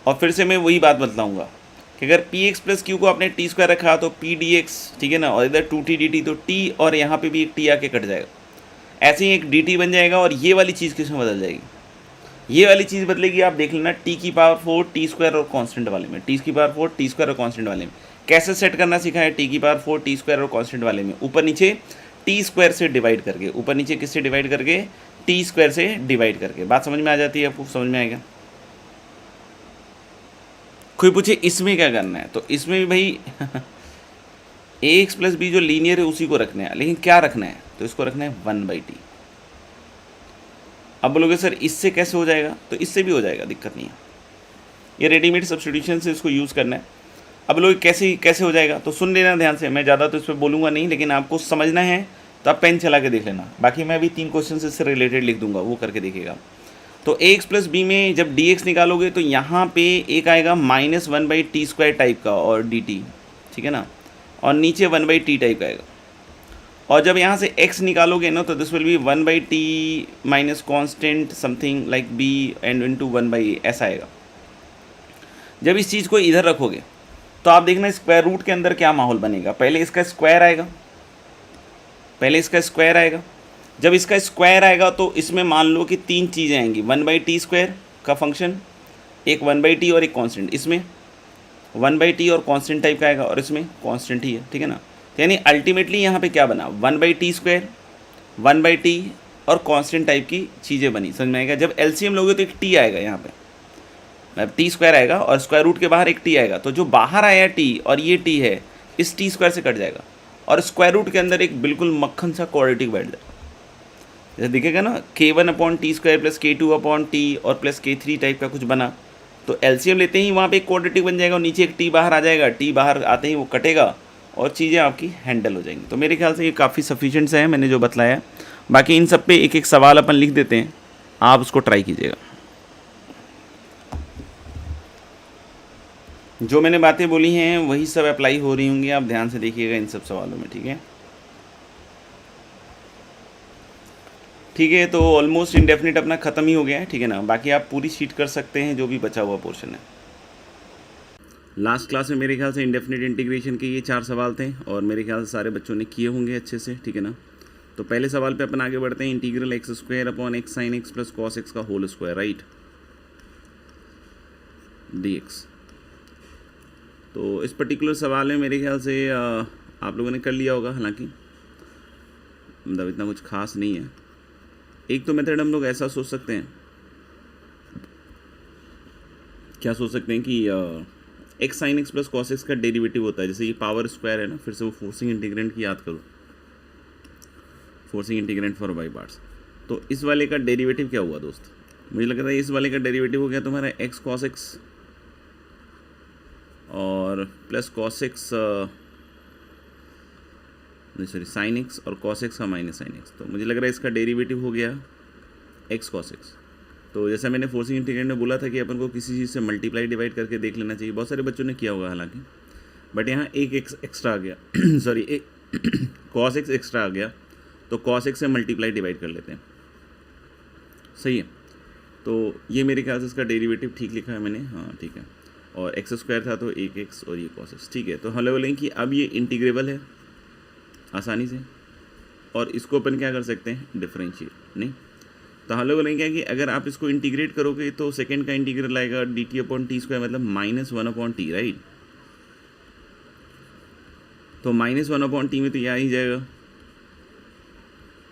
और फिर से मैं वही बात बतलाऊंगा कि अगर पी एक्स प्लस क्यू को आपने टी स्क्वायर रखा तो पी डी एक्स, ठीक है ना, और इधर 2t dt, तो टी और यहाँ पे भी एक टी आके कट जाएगा, ऐसे ही एक dt बन जाएगा और ये वाली चीज़ किस में बदल जाएगी, ये वाली चीज़ बदलेगी, आप देख लेना टी की पावर 4 टी स्क्वायर और कांस्टेंट वाले में, टी की पावर 4 टी स्क्वायर और कांस्टेंट वाले में कैसे सेट करना सीखा है, टी की पावर 4 टी स्क्वायर और कांस्टेंट वाले में ऊपर नीचे टी स्क्वायर से डिवाइड करके, ऊपर नीचे किससे डिवाइड करके, टी स्क्वायर से डिवाइड करके। बात समझ में आ जाती है आपको, समझ में आएगा। कोई पूछे इसमें क्या करना है, तो इसमें भी भाई ए एक्स प्लस बी जो लीनियर है उसी को रखना है, लेकिन क्या रखना है, तो इसको रखना है 1/t। अब बोलोगे सर इससे कैसे हो जाएगा, तो इससे भी हो जाएगा, दिक्कत नहीं है, ये रेडीमेड सब्स्टिट्यूशन से इसको यूज़ करना है। अब लोग कैसे कैसे हो जाएगा, तो सुन लेना ध्यान से, मैं ज़्यादा तो इस पर बोलूँगा नहीं, लेकिन आपको समझना है तो आप पेन चला के देख लेना। बाकी मैं अभी 3 क्वेश्चन इससे रिलेटेड लिख दूंगा, वो करके देखिएगा। तो ए एक्स प्लस बी में जब डी एक्स निकालोगे तो यहाँ पे एक आएगा -1/t² टाइप का और डी टी, ठीक है ना, और नीचे 1/t टाइप का आएगा। और जब यहाँ से x निकालोगे ना तो this will be 1/t minus constant something like b and into 1/a, ऐसा आएगा। जब इस चीज़ को इधर रखोगे तो आप देखना स्क्वायर रूट के अंदर क्या माहौल बनेगा। पहले इसका स्क्वायर आएगा, पहले इसका स्क्वायर आएगा। जब इसका स्क्वायर आएगा तो इसमें मान लो कि 3 चीज़ें आएंगी, 1/t² का फंक्शन, एक 1/t और एक कांस्टेंट, इसमें 1/t और कांस्टेंट टाइप का आएगा, और इसमें कांस्टेंट ही है, ठीक है ना। यानी अल्टीमेटली यहाँ पे क्या बना, 1/t², 1/t और कांस्टेंट टाइप की चीज़ें बनी, समझ में आएगा। जब एलसीएम लोगे तो एक t आएगा यहाँ पे, मतलब t² आएगा और स्क्वायर रूट के बाहर एक t आएगा, तो जो बाहर आया t और ये t है इस t² से कट जाएगा, और स्क्वायर रूट के अंदर एक बिल्कुल मक्खन सा क्वाड्रेटिक बैठ जाएगा, जैसे दिखेगा ना k1/t² प्लस k2/t और प्लस k3 टाइप का कुछ बना। तो एलसीएम लेते ही वहाँ पे एक क्वाड्रेटिक बन जाएगा और नीचे एक t बाहर आ जाएगा, t बाहर आते ही वो कटेगा और चीज़ें आपकी हैंडल हो जाएंगी। तो मेरे ख्याल से ये काफ़ी सफिशिएंट है मैंने जो बतलाया। बाकी इन सब पे एक एक सवाल अपन लिख देते हैं, आप उसको ट्राई कीजिएगा। जो मैंने बातें बोली हैं वही सब अप्लाई हो रही होंगी, आप ध्यान से देखिएगा इन सब सवालों में, ठीक है। ठीक है, तो ऑलमोस्ट इंडेफिनिट अपना ख़त्म ही हो गया है, ठीक है ना। बाकी आप पूरी शीट कर सकते हैं जो भी बचा हुआ पोर्शन है। लास्ट क्लास में मेरे ख्याल से इंडेफिनिट इंटीग्रेशन के ये 4 सवाल थे और मेरे ख्याल से सारे बच्चों ने किए होंगे अच्छे से, ठीक है ना। तो पहले सवाल पे अपन आगे बढ़ते हैं, integral x² x sin x plus cos x का होल स्क्वायर, राइट, dx। तो इस पर्टिकुलर सवाल में मेरे ख्याल से आप लोगों ने कर लिया होगा, हालांकि मतलब इतना कुछ खास नहीं है। एक तो मेथड हम लोग ऐसा सोच सकते हैं, क्या सोच सकते हैं कि x sin x plus cos x का डेरिवेटिव होता है, जैसे ये पावर स्क्वायर है ना, फिर से वो फोर्सिंग इंटीग्रेंट की याद करो, forcing integrant for by parts. तो इस वाले का डेरिवेटिव क्या हुआ दोस्त, मुझे लग रहा है इस वाले का डेरिवेटिव हो गया तुम्हारा x cos x और plus cos x sorry sin x और cos x का माइनस sin x। तो मुझे लग रहा है इसका डेरिवेटिव हो गया x cos x। तो जैसा मैंने फोर्सिंग इंटीग्रेंट में बोला था कि अपन को किसी चीज़ से मल्टीप्लाई डिवाइड करके देख लेना चाहिए, बहुत सारे बच्चों ने किया होगा हालांकि, बट यहाँ एक एक्स्ट्रा आ गया सॉरी एक cos x एक्स्ट्रा आ गया, तो cos x से मल्टीप्लाई डिवाइड कर लेते हैं, सही है। तो ये मेरे ख्याल से इसका डेरिवेटिव ठीक लिखा है मैंने, हाँ ठीक है। और x² था तो एक x और ये cos x, ठीक है। तो हम बोलेंगे कि अब ये इंटीग्रेबल है आसानी से, और इसको अपन क्या कर सकते हैं, डिफरेंशिएट नहीं। तो हम लोग बोलेंगे कि अगर आप इसको इंटीग्रेट करोगे तो सेकंड का इंटीग्रल आएगा dt/t² मतलब -1/t, राइट। तो -1/t में तो यह आ ही जाएगा,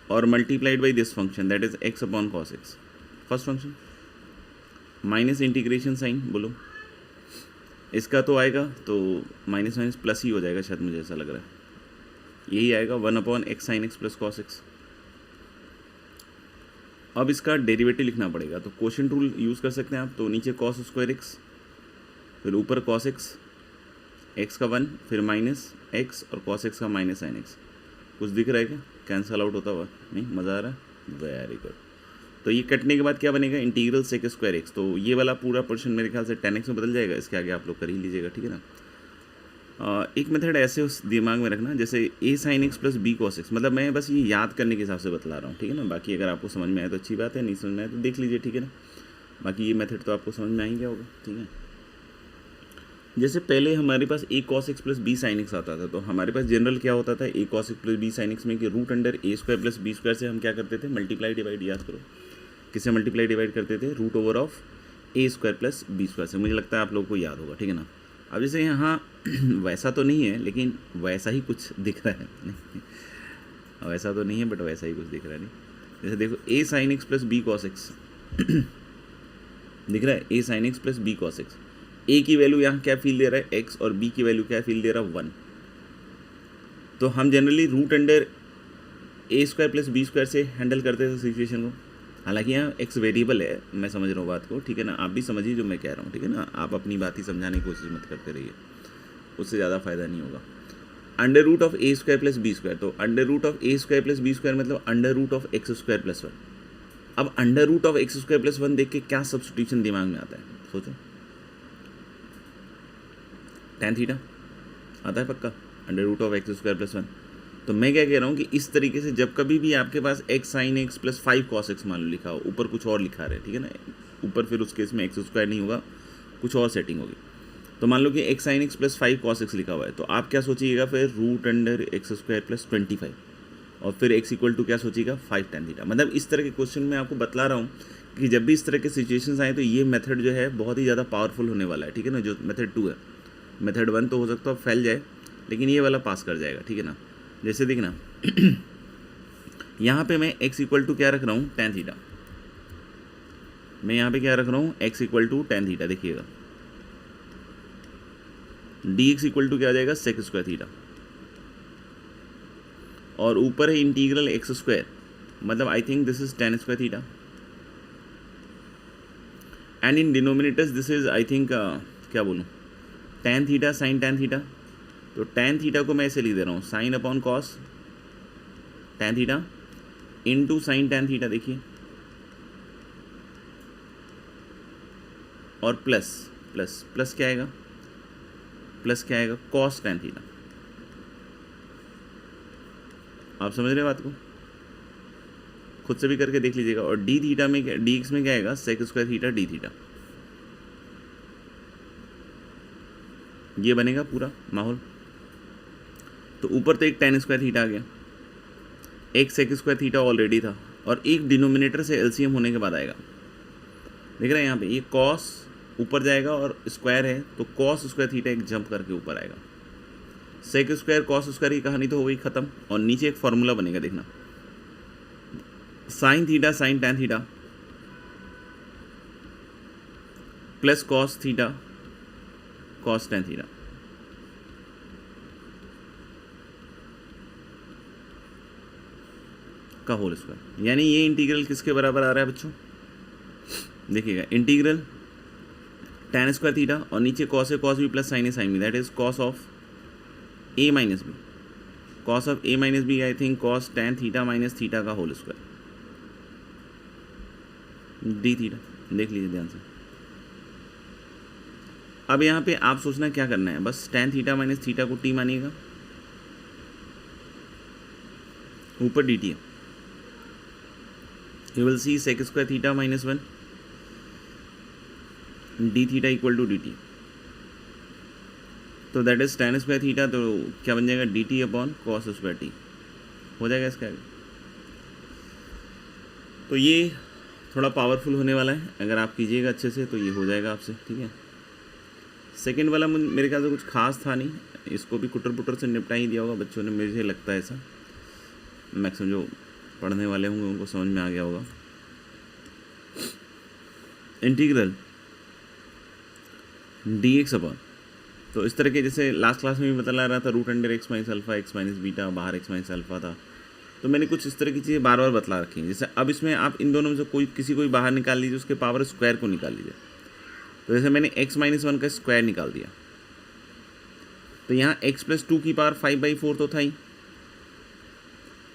और multiplied by this function that is x/cos x, first function minus integration sign बोलो, इसका तो आएगा तो माइनस माइनस प्लस ही हो जाएगा शायद, मुझे ऐसा लग रहा है यही आएगा 1/x sin x plus cos x। अब इसका डेरिवेटिव लिखना पड़ेगा, तो क्वोशिएंट रूल यूज़ कर सकते हैं आप। तो नीचे cos² x, फिर ऊपर cos x, x का 1, फिर माइनस x और cos x का माइनस sin x। कुछ दिख रहा है क्या, कैंसल आउट होता हुआ, नहीं मज़ा आ रहा है, वेरी गुड। तो ये कटने के बाद क्या बनेगा, इंटीग्रल sec² x। तो ये वाला पूरा पोर्शन मेरे ख्याल से 10x में बदल जाएगा, इसके आगे आप लोग कर ही लीजिएगा, ठीक है ना। एक मेथड ऐसे उस दिमाग में रखना, जैसे a sin x plus b cos x, मतलब मैं बस ये याद करने के हिसाब से बतला रहा हूँ, ठीक है ना। बाकी अगर आपको समझ में आए तो अच्छी बात है, नहीं समझ में आए तो देख लीजिए, ठीक है ना। बाकी ये मेथड तो आपको समझ में आ ही गया होगा, ठीक है। जैसे पहले हमारे पास a cos x plus b sin x आता था, तो हमारे पास जनरल क्या होता था, a cos x plus b sin x में कि √a² प्लस b² से हम क्या करते थे, मल्टीप्लाई डिवाइड, याद करो। किससे मल्टीप्लाई डिवाइड करते थे, root over of a square plus b square से। मुझे लगता है आप लोगों को याद होगा, ठीक है ना। अब जैसे यहाँ वैसा तो नहीं है लेकिन वैसा ही कुछ दिख रहा है नहीं वैसा तो नहीं है बट वैसा ही कुछ दिख रहा है। नहीं, जैसे देखो a sine x plus b cos x दिख रहा है, a sine x plus b cos x. A की वैल्यू यहाँ क्या फील दे रहा है, एक्स, और बी की वैल्यू क्या फील दे रहा है, 1। तो हम जनरली रूट अंडर ए स्क्वायर प्लस बी स्क्वायर से हैंडल करते थे सिचुएशन को। हालांकि यहाँ एक्स वेरिएबल है, मैं समझ रहा हूँ बात को, ठीक है ना। आप भी समझिए जो मैं कह रहा हूँ, ठीक है ना। आप अपनी बात ही समझाने की कोशिश मत करते रहिए, उससे ज़्यादा फायदा नहीं होगा। Under root of a square plus b square, तो under root of a square plus b square मतलब under root of x square plus 1। अब under root of x square plus 1 देख के क्या सब्स्टिट्यूशन दिमाग में आता है, सोचो। tan थीटा आता है पक्का, under root of x square plus 1। तो मैं क्या कह रहा हूँ कि इस तरीके से जब कभी भी आपके पास x sine x plus 5 cos x मान लो लिखा हो, ऊपर कुछ और लिखा रहे, ठीक है ना, ऊपर फिर उस केस में एक्स स्क्वायर नहीं होगा, कुछ और सेटिंग होगी। तो मान लो कि x sine x plus 5 cos x लिखा हुआ है, तो आप क्या सोचिएगा फिर, root under x square plus 25, और फिर एक्स इक्वल टू क्या सोचिएगा, 5 tan थीटा। मतलब इस तरह के क्वेश्चन में आपको बतला रहा हूँ कि जब भी इस तरह के सिचुएशंस आए तो ये मेथड जो है बहुत ही ज़्यादा पावरफुल होने वाला है, ठीक है ना। जो मेथड 2 है, मेथड 1 तो हो सकता है फैल जाए, लेकिन ये वाला पास कर जाएगा, ठीक है ना। जैसे देखना यहाँ पे मैं x इक्वल टू क्या रख रहा हूँ, tan थीटा। मैं यहाँ पे क्या रख रहा हूँ, x equal to tan theta. देखिएगा dx इक्वल टू क्या आ जाएगा, सेक स्क्वायर थीटा, और ऊपर है इंटीग्रल एक्स स्क्वायर, मतलब I think this is tan square theta, and in denominators this is I think क्या बोलूँ, tan theta sine tan theta. तो tan थीटा को मैं ऐसे लिख दे रहा हूँ, sine upon cos tan theta into sine tan theta. देखिए, और प्लस प्लस प्लस क्या आएगा, प्लस क्या आएगा, कॉस tan थीटा। आप समझ रहे बात को, खुद से भी करके देख लीजिएगा। और डी थीटा में क्या, डी एक्स में क्या आएगा, sec square theta d theta. ये बनेगा पूरा माहौल। तो ऊपर तो एक tan स्क्वायर थीटा आ गया, एक सेक स्क्वायर थीटा ऑलरेडी था, और एक डिनोमिनेटर से एलसीएम होने के बाद आएगा। देख रहे हैं यहाँ पे, ये कॉस ऊपर जाएगा और स्क्वायर है, तो कॉस स्क्वायर थीटा एक जंप करके ऊपर आएगा। सेक स्क्वायर कॉस स्क्वायर की कहानी तो हो गई खत्म, और नीचे एक फॉर्मूला बनेगा, देखना, sine theta sine tan theta plus cos theta cos tan theta. का होल स्क्वायर। यानी ये इंटीग्रल किसके बराबर आ रहा है बच्चों, देखिएगा, इंटीग्रल tan स्क्वायर थीटा और नीचे कॉस है कॉस बी प्लस साइन है sine b, that is cos of a minus b, cos of a minus b I think cos tan theta minus theta का होल स्क्वायर डी थीटा। देख लीजिए ध्यान से। अब यहाँ पे आप सोचना क्या करना है, बस tan थीटा माइनस थीटा को टी मानिएगा, ऊपर डी टी है, you will see sec square theta minus 1 d theta equal to dt। तो that is tan square theta, तो क्या बन जाएगा, dt upon cos square T हो जाएगा इसका आगे। तो ये थोड़ा पावरफुल होने वाला है, अगर आप कीजिएगा अच्छे से तो ये हो जाएगा आपसे, ठीक है। सेकंड वाला मेरे ख्याल से कुछ खास था नहीं, इसको भी कुटर पुटर से निपटा ही दिया होगा बच्चों ने, मुझे लगता है ऐसा। मैक्सिमम जो पढ़ने वाले होंगे उनको समझ में आ गया होगा। इंटीग्रल डी एक्स अपॉन, तो इस तरह के जैसे लास्ट क्लास में भी बतला रहा था, root under x minus alpha x minus beta, बाहर एक्स माइनस अल्फा था, तो मैंने कुछ इस तरह की चीज़ें बार बार बतला रखी हैं। जैसे अब इसमें आप इन दोनों में से कोई किसी को भी बाहर निकाल लीजिए, उसके पावर स्क्वायर को निकाल लीजिए। तो जैसे मैंने एक्स माइनस 1 का स्क्वायर निकाल दिया, तो यहाँ एक्स प्लस 2 की पावर 5/4 तो था ही।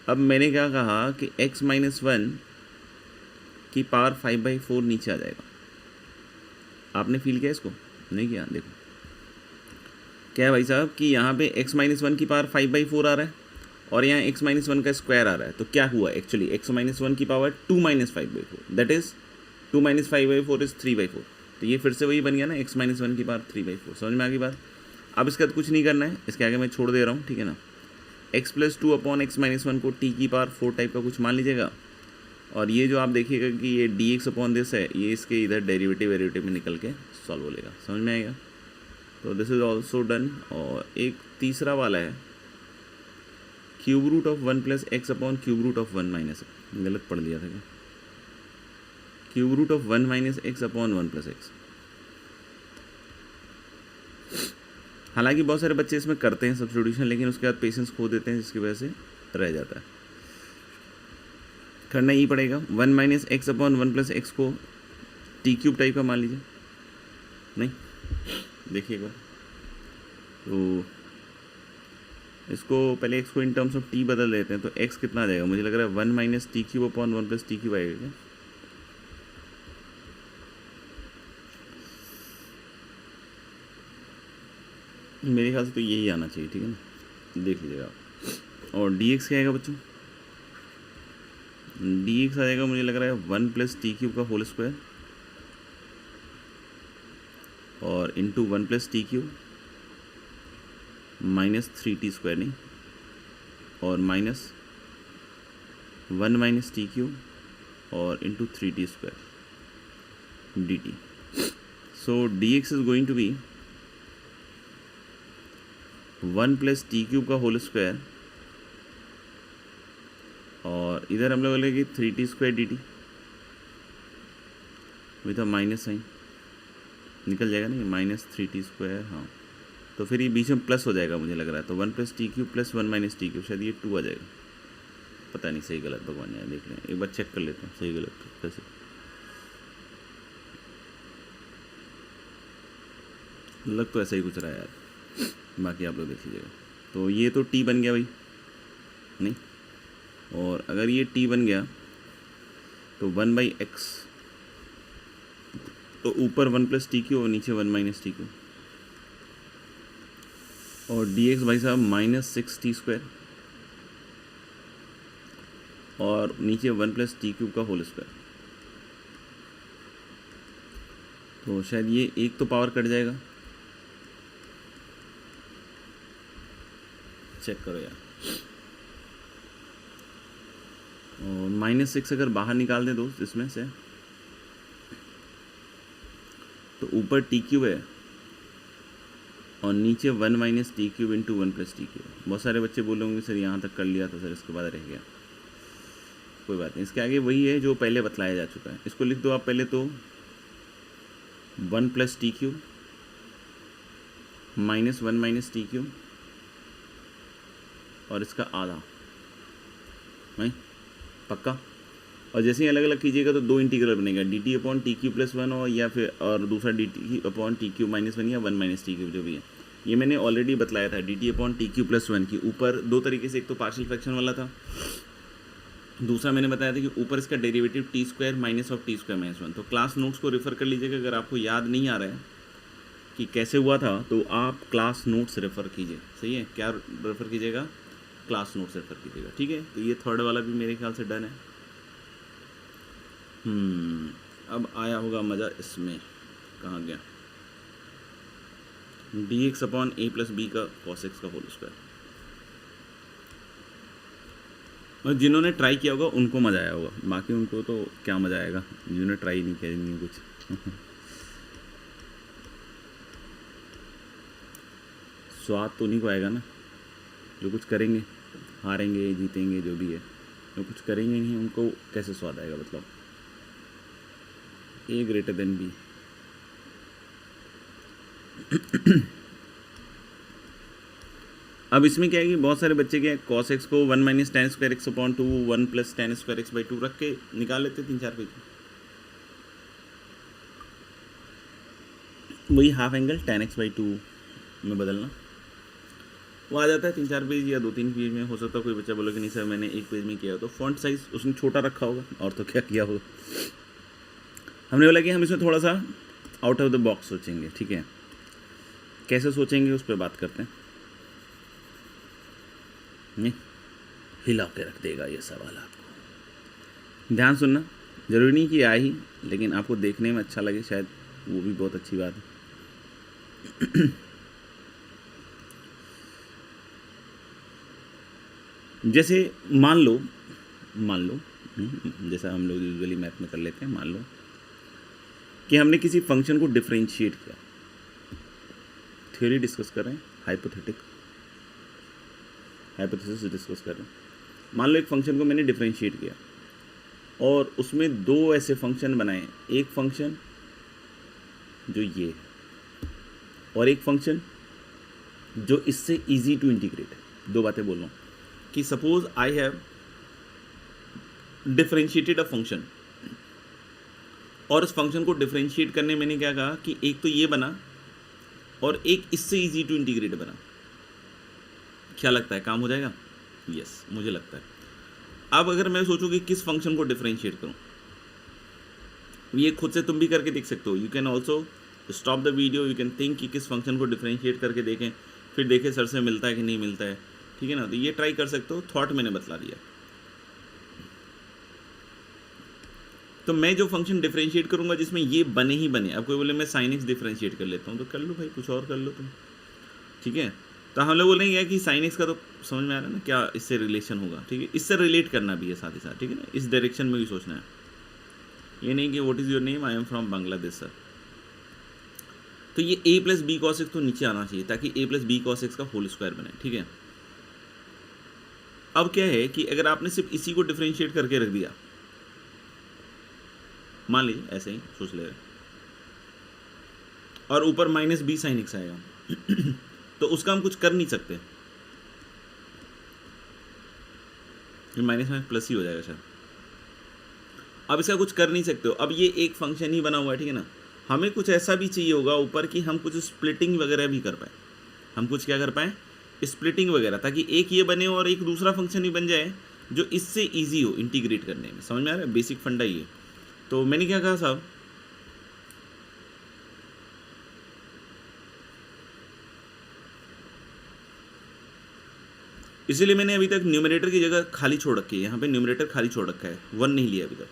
अब मैंने क्या कहा कि x माइनस 1 की पावर 5/4 नीचे आ जाएगा। आपने फील किया इसको, नहीं किया? देखो क्या है भाई साहब कि यहाँ पे x माइनस 1 की पावर 5/4 आ रहा है और यहाँ x माइनस 1 का स्क्वायर आ रहा है। तो क्या हुआ एक्चुअली, x माइनस 1 की power 2 minus 5/4, that is 2 minus 5/4 is 3/4। तो ये फिर से वही बन गया ना, x माइनस 1 की पावर 3/4। समझ में आ गई बात? अब इसका तो कुछ नहीं करना है, इसके आगे मैं छोड़ दे रहा हूँ, ठीक है ना। x plus 2 upon x minus 1 को t की पावर 4 टाइप का कुछ मान लीजिएगा, और ये जो आप देखिएगा कि ये डी एक्स अपॉन दिस है, ये इसके इधर डेरिवेटिव में निकल के सॉल्व हो लेगा। समझ में आएगा? तो दिस इज़ ऑल्सो डन। और एक तीसरा वाला है cube root of 1 plus x upon cube root of 1 minus, गलत पढ़ लिया था क्या? Cube root of 1 minus x upon 1 plus x. हालांकि बहुत सारे बच्चे इसमें करते हैं सब्स्टिट्यूशन, लेकिन उसके बाद पेशेंस खो देते हैं, जिसकी वजह से रह जाता है। करना ही पड़ेगा। 1 minus x upon 1 plus x को टी क्यूब टाइप का मान लीजिए। नहीं, देखिए एक बार, तो इसको पहले एक्स को इन टर्म्स ऑफ टी बदल देते हैं, तो एक्स कितना आ जाएगा? मुझे लग रहा है 1 minus t cube upon 1 plus t cube आएगा क्या? मेरे ख्याल से तो यही आना चाहिए। ठीक है ना, देख लीजिएगा आप। और डी एक्स क्या आएगा बच्चों? डी एक्स आ जाएगा मुझे लग रहा है 1 प्लस टी क्यूब का होल स्क्वायर और into 1 plus t cube minus 3t square, नहीं, और माइनस 1 माइनस टी क्यूब और into 3t square dt। So d x is going to be 1 plus t cube का होल स्क्वायर और इधर हम लोग लेंगे 3t square dt with a minus sign, निकल जाएगा नहीं, माइनस 3t स्क्वायर। हाँ, तो फिर ये बीच में प्लस हो जाएगा मुझे लग रहा है, तो 1 plus t cube plus 1 minus t cube, शायद ये 2 आ जाएगा। पता नहीं सही गलत, भगवान यार, देख लें एक बार, चेक कर लेते हैं सही गलत कैसे। लग तो ऐसा ही कुछ रहा है यार, बाकी आप लोग देख लीजिएगा। तो ये तो t बन गया भाई, नहीं, और अगर ये t बन गया तो 1 बाई एक्स, तो ऊपर 1 प्लस टी क्यू और नीचे 1 माइनस टी क्यू, और डी एक्स भाई साहब माइनस 6t स्क्वायर और नीचे 1 प्लस टी क्यूब का होल स्क्वायर। तो शायद ये एक तो पावर कट जाएगा, चेक करो यार। और -6 अगर बाहर निकाल दें दोस्त इसमें से, तो ऊपर टी क्यूब है और नीचे 1 minus t cube into 1 plus t cube. बहुत सारे बच्चे बोलेंगे सर यहाँ तक कर लिया था सर, इसके बाद रह गया। कोई बात नहीं, इसके आगे वही है जो पहले बतलाया जा चुका है। इसको लिख दो आप पहले तो 1 plus t cube minus 1 minus t cube और इसका आधा, नहीं पक्का। और जैसे ही अलग अलग कीजिएगा तो 2 इंटीग्रल बनेगा, D t upon T Q plus 1 और या फिर और दूसरा D t upon T Q minus 1 या 1 माइनस टी क्यू जो भी है। ये मैंने ऑलरेडी बतलाया था, D t upon T Q plus 1 की ऊपर 2 तरीके से, एक तो पार्शियल फ्रैक्शन वाला था, दूसरा मैंने बताया था कि ऊपर इसका derivative T square minus of T square minus 1। तो क्लास नोट्स को रेफ़र कर लीजिएगा, अगर आपको याद नहीं आ रहा है कि कैसे हुआ था तो आप क्लास नोट्स रेफ़र कीजिए। सही है, क्या रेफ़र कीजिएगा? क्लास नोट्स रेफ़र कीजिएगा। ठीक है, तो ये थर्ड वाला भी मेरे ख्याल से डन है। अब आया होगा मज़ा इसमें, कहाँ गया? D x upon a plus B का कॉस एक्स का होल स्क्वायर। और जिन्होंने ट्राई किया होगा उनको मज़ा आया होगा, बाकी उनको तो क्या मज़ा आएगा जिन्होंने ट्राई नहीं किया, नहीं कुछ स्वाद तो उन्हीं को आएगा ना जो कुछ करेंगे, हारेंगे जीतेंगे जो भी है, जो कुछ करेंगे नहीं उनको कैसे स्वाद आएगा? मतलब ए ग्रेटर देन बी। अब इसमें क्या है कि बहुत सारे बच्चे क्या कॉस एक्स को 1 minus ten square x upon 2 1 plus ten square x by 2 रख के निकाल लेते 3-4 पेज। वही half angle ten x by 2 में बदलना, वो आ जाता है 3-4 पेज या 2-3 पेज में। हो सकता है कोई बच्चा बोले कि नहीं सर मैंने 1 पेज में किया, तो फॉन्ट साइज़ उसने छोटा रखा होगा, और तो क्या किया होगा। हमने बोला कि हम इसमें थोड़ा सा आउट ऑफ द बॉक्स सोचेंगे। ठीक है, कैसे सोचेंगे उस पर बात करते हैं। नहीं, हिला के रख देगा ये सवाल आपको। ध्यान सुनना, ज़रूरी नहीं कि आए ही, लेकिन आपको देखने में अच्छा लगे शायद, वो भी बहुत अच्छी बात है। जैसे मान लो जैसा हम लोग यूजुअली मैथ में कर लेते हैं। मान लो कि हमने किसी फंक्शन को डिफरेंशिएट किया, थ्योरी डिस्कस कर रहे हैं, हाइपोथेसिस डिस्कस कर रहे हैं। मान लो एक फंक्शन को मैंने डिफरेंशिएट किया और उसमें दो ऐसे फंक्शन बनाए, एक फंक्शन जो ये है और एक फंक्शन जो इससे इजी टू इंटीग्रेट है। दो बातें बोल रहा हूँ कि suppose I have differentiated a function, और इस फंक्शन को डिफरेंशिएट करने मैंने क्या कहा कि एक तो ये बना और एक इससे इजी टू इंटीग्रेट बना। क्या लगता है काम हो जाएगा? यस, मुझे लगता है। अब अगर मैं सोचूं कि किस फंक्शन को डिफरेंशिएट करूं, ये खुद से तुम भी करके देख सकते हो। You can also stop the video, you can think कि किस फंक्शन को डिफरेंशिएट करके देखें, फिर देखें सर से मिलता है कि नहीं मिलता है, ठीक है ना। तो ये ट्राई कर सकते हो, थॉट मैंने बतला दिया। तो मैं जो फंक्शन डिफरेंशिएट करूंगा जिसमें ये बने ही बने, अब कोई बोले मैं sin x डिफरेंशिएट कर लेता हूँ, तो कर लो भाई, कुछ और कर लो तुम, ठीक है। तो हम लोग बोलेंगे कि sin x का तो समझ में आ रहा है ना क्या इससे रिलेशन होगा, ठीक है। इससे रिलेट करना भी है साथ ही साथ, ठीक है ना, इस डायरेक्शन में भी सोचना है। ये नहीं कि what is your name, I am from Bangladesh sir. तो ये a plus b cos x तो नीचे आना चाहिए ताकि a plus b cos x का होल स्क्वायर बने, ठीक है। अब क्या है कि अगर आपने सिर्फ इसी को डिफरेंशिएट करके रख दिया, मान लीजिए ऐसे ही सोच ले रहे, और ऊपर माइनस बी साइन एक्स आएगा तो उसका हम कुछ कर नहीं सकते, माइनस में प्लस ही हो जाएगा शायद। अब इसका कुछ कर नहीं सकते हो। अब ये एक फंक्शन ही बना हुआ है, ठीक है ना। हमें कुछ ऐसा भी चाहिए होगा ऊपर कि हम कुछ स्प्लिटिंग वगैरह भी कर पाए, हम कुछ क्या कर पाए, स्प्लिटिंग वगैरह, ताकि एक ये बने और एक दूसरा फंक्शन भी बन जाए जो इससे ईजी हो इंटीग्रेट करने में। समझ में आ रहा है? बेसिक फंडा ये। तो मैंने क्या कहा साहब, इसीलिए मैंने अभी तक न्यूमरेटर की जगह खाली छोड़ रखी है। यहाँ पे न्यूमरेटर खाली छोड़ रखा है, 1 नहीं लिया अभी तक,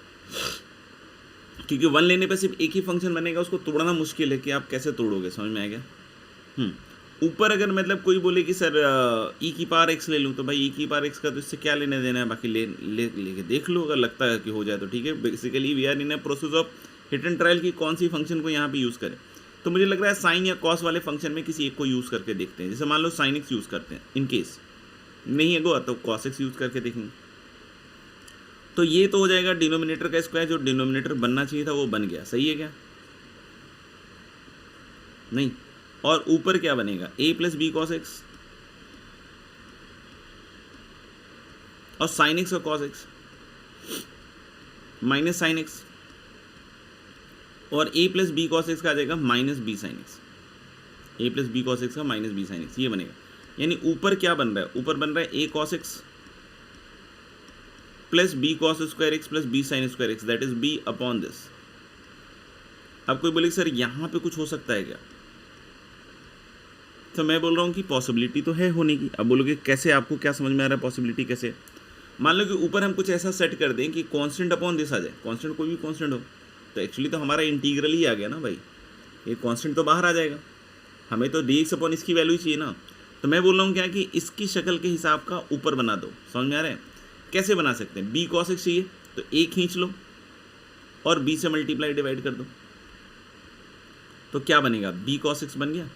क्योंकि 1 लेने पे सिर्फ एक ही फंक्शन बनेगा, उसको तोड़ना मुश्किल है कि आप कैसे तोड़ोगे। समझ में आ गया? ऊपर अगर मतलब कोई बोले कि सर ई की पावर एक्स ले लूँ, तो भाई ई की पावर एक्स का तो इससे क्या लेने देना है, बाकी लेके देख लो, अगर लगता है कि हो जाए तो ठीक है। Basically we are in a process of hit and trial की कौन सी फंक्शन को यहाँ पे यूज़ करें। तो मुझे लग रहा है साइन या कॉस वाले फंक्शन में किसी एक को यूज़ करके देखते हैं। जैसे मान लो साइन एक्स यूज़ करते हैं, इन केस नहीं है गो तो कॉस एक्स यूज़ करके देखेंगे। तो ये तो हो जाएगा डिनोमिनेटर का स्क्वायर, जो डिनोमिनेटर बनना चाहिए था वो बन गया। सही है क्या? नहीं। और ऊपर क्या बनेगा, a plus b cos x और साइन एक्स और cos x minus sine x, और a plus b cos x का आ जाएगा minus b sine x, a plus b cos x का माइनस बी साइन एक्स, ये बनेगा। यानी ऊपर क्या बन रहा है, ऊपर बन रहा है a cos x plus b cos square x plus b sine square x, that is b upon this. अब कोई बोले सर यहाँ पे कुछ हो सकता है क्या, तो मैं बोल रहा हूँ कि पॉसिबिलिटी तो है होने की। अब बोलोगे कैसे, आपको क्या समझ में आ रहा है पॉसिबिलिटी कैसे? मान लो कि ऊपर हम कुछ ऐसा सेट कर दें कि कांस्टेंट अपॉन दिस आ जाए, कांस्टेंट कोई भी कांस्टेंट हो, तो एक्चुअली तो हमारा इंटीग्रल ही आ गया ना भाई, ये कांस्टेंट तो बाहर आ जाएगा, हमें तो dx अपॉन इसकी वैल्यू चाहिए ना। तो मैं बोल रहा हूँ क्या कि इसकी शक्ल के हिसाब का ऊपर बना दो। समझ में आ रहा है? कैसे बना सकते हैं, बी कॉस एक्स चाहिए तो a खींच लो और b से मल्टीप्लाई डिवाइड कर दो, तो क्या बनेगा, बी कॉस एक्स बन गया,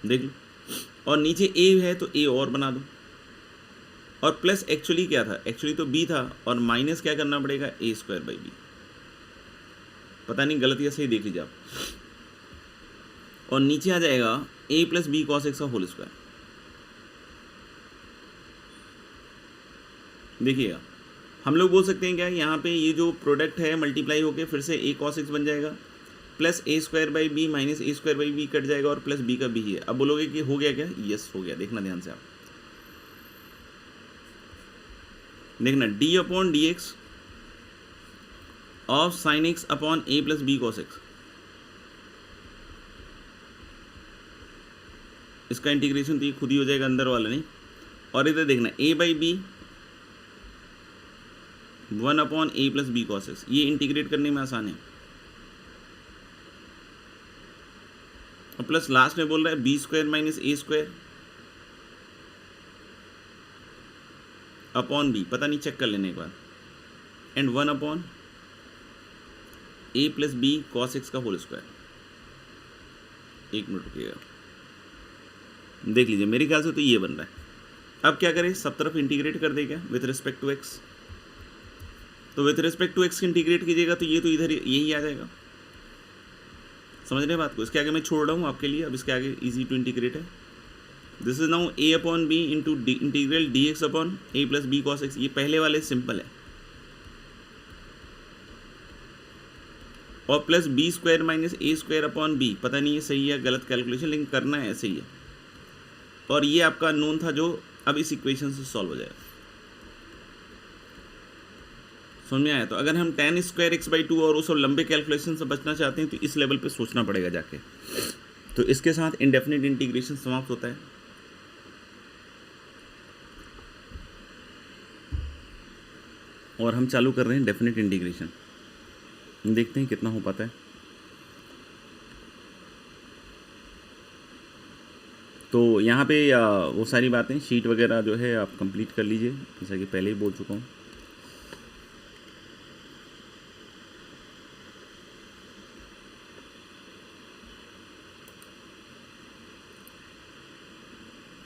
देख लो। और नीचे a है तो a और बना दो, और प्लस एक्चुअली क्या था, एक्चुअली तो b था, और माइनस क्या करना पड़ेगा, a स्क्वायर बाई बी। पता नहीं गलत या सही, देख लीजिए आप। और नीचे आ जाएगा a plus b cos x का होल स्क्वायर। देखिएगा, हम लोग बोल सकते हैं क्या, यहाँ पे ये जो प्रोडक्ट है मल्टीप्लाई होके फिर से a कॉस एक्स बन जाएगा, plus a square by b minus a square by b cut जाएगा, और प्लस b का b ही है। अब बोलोगे कि हो गया क्या, यस हो गया। देखना ध्यान से आप, देखना d upon d x of sine x upon a plus b cos x, इसका इंटीग्रेशन तो ये खुद ही हो जाएगा, अंदर वाला नहीं। और इधर देखना a by b 1 upon a plus b cos x, ये इंटीग्रेट करने में आसान है। और प्लस लास्ट में बोल रहा है b square minus a square, upon b, पता नहीं, चेक कर लेने एक बार, and 1 upon a plus b cos x का होल स्क्वायर। एक मिनट रुकिएगा, देख लीजिए, मेरे ख्याल से तो ये बन रहा है। अब क्या करें, सब तरफ इंटीग्रेट कर देगा विथ रिस्पेक्ट टू एक्स। तो with respect to x integrate कीजिएगा तो ये तो इधर यही आ जाएगा। समझ रहे हैं बात को? इसके आगे मैं छोड़ रहा हूँ आपके लिए, अब इसके आगे इजी टू इंटीग्रेट है। This is now a upon b into integral d x upon a plus b cos x. ये पहले वाले सिंपल है, और plus b square minus a square upon b, पता नहीं ये सही है गलत कैलकुलेशन, लेकिन करना है ऐसे ही है। और ये आपका नोन था जो अब इस इक्वेशन से सॉल्व हो जाएगा। समझ में आया? तो अगर हम tan स्क्वायर एक्स बाई 2 और वो सब लंबे कैलकुलेशन से बचना चाहते हैं तो इस लेवल पे सोचना पड़ेगा जाके। तो इसके साथ इंडेफिनिट इंटीग्रेशन समाप्त होता है। और हम चालू कर रहे हैं डेफिनेट इंटीग्रेशन, देखते हैं कितना हो पाता है। तो यहाँ पे वो सारी बातें शीट वगैरह जो है आप कंप्लीट कर लीजिए, जैसा कि पहले ही बोल चुका हूँ।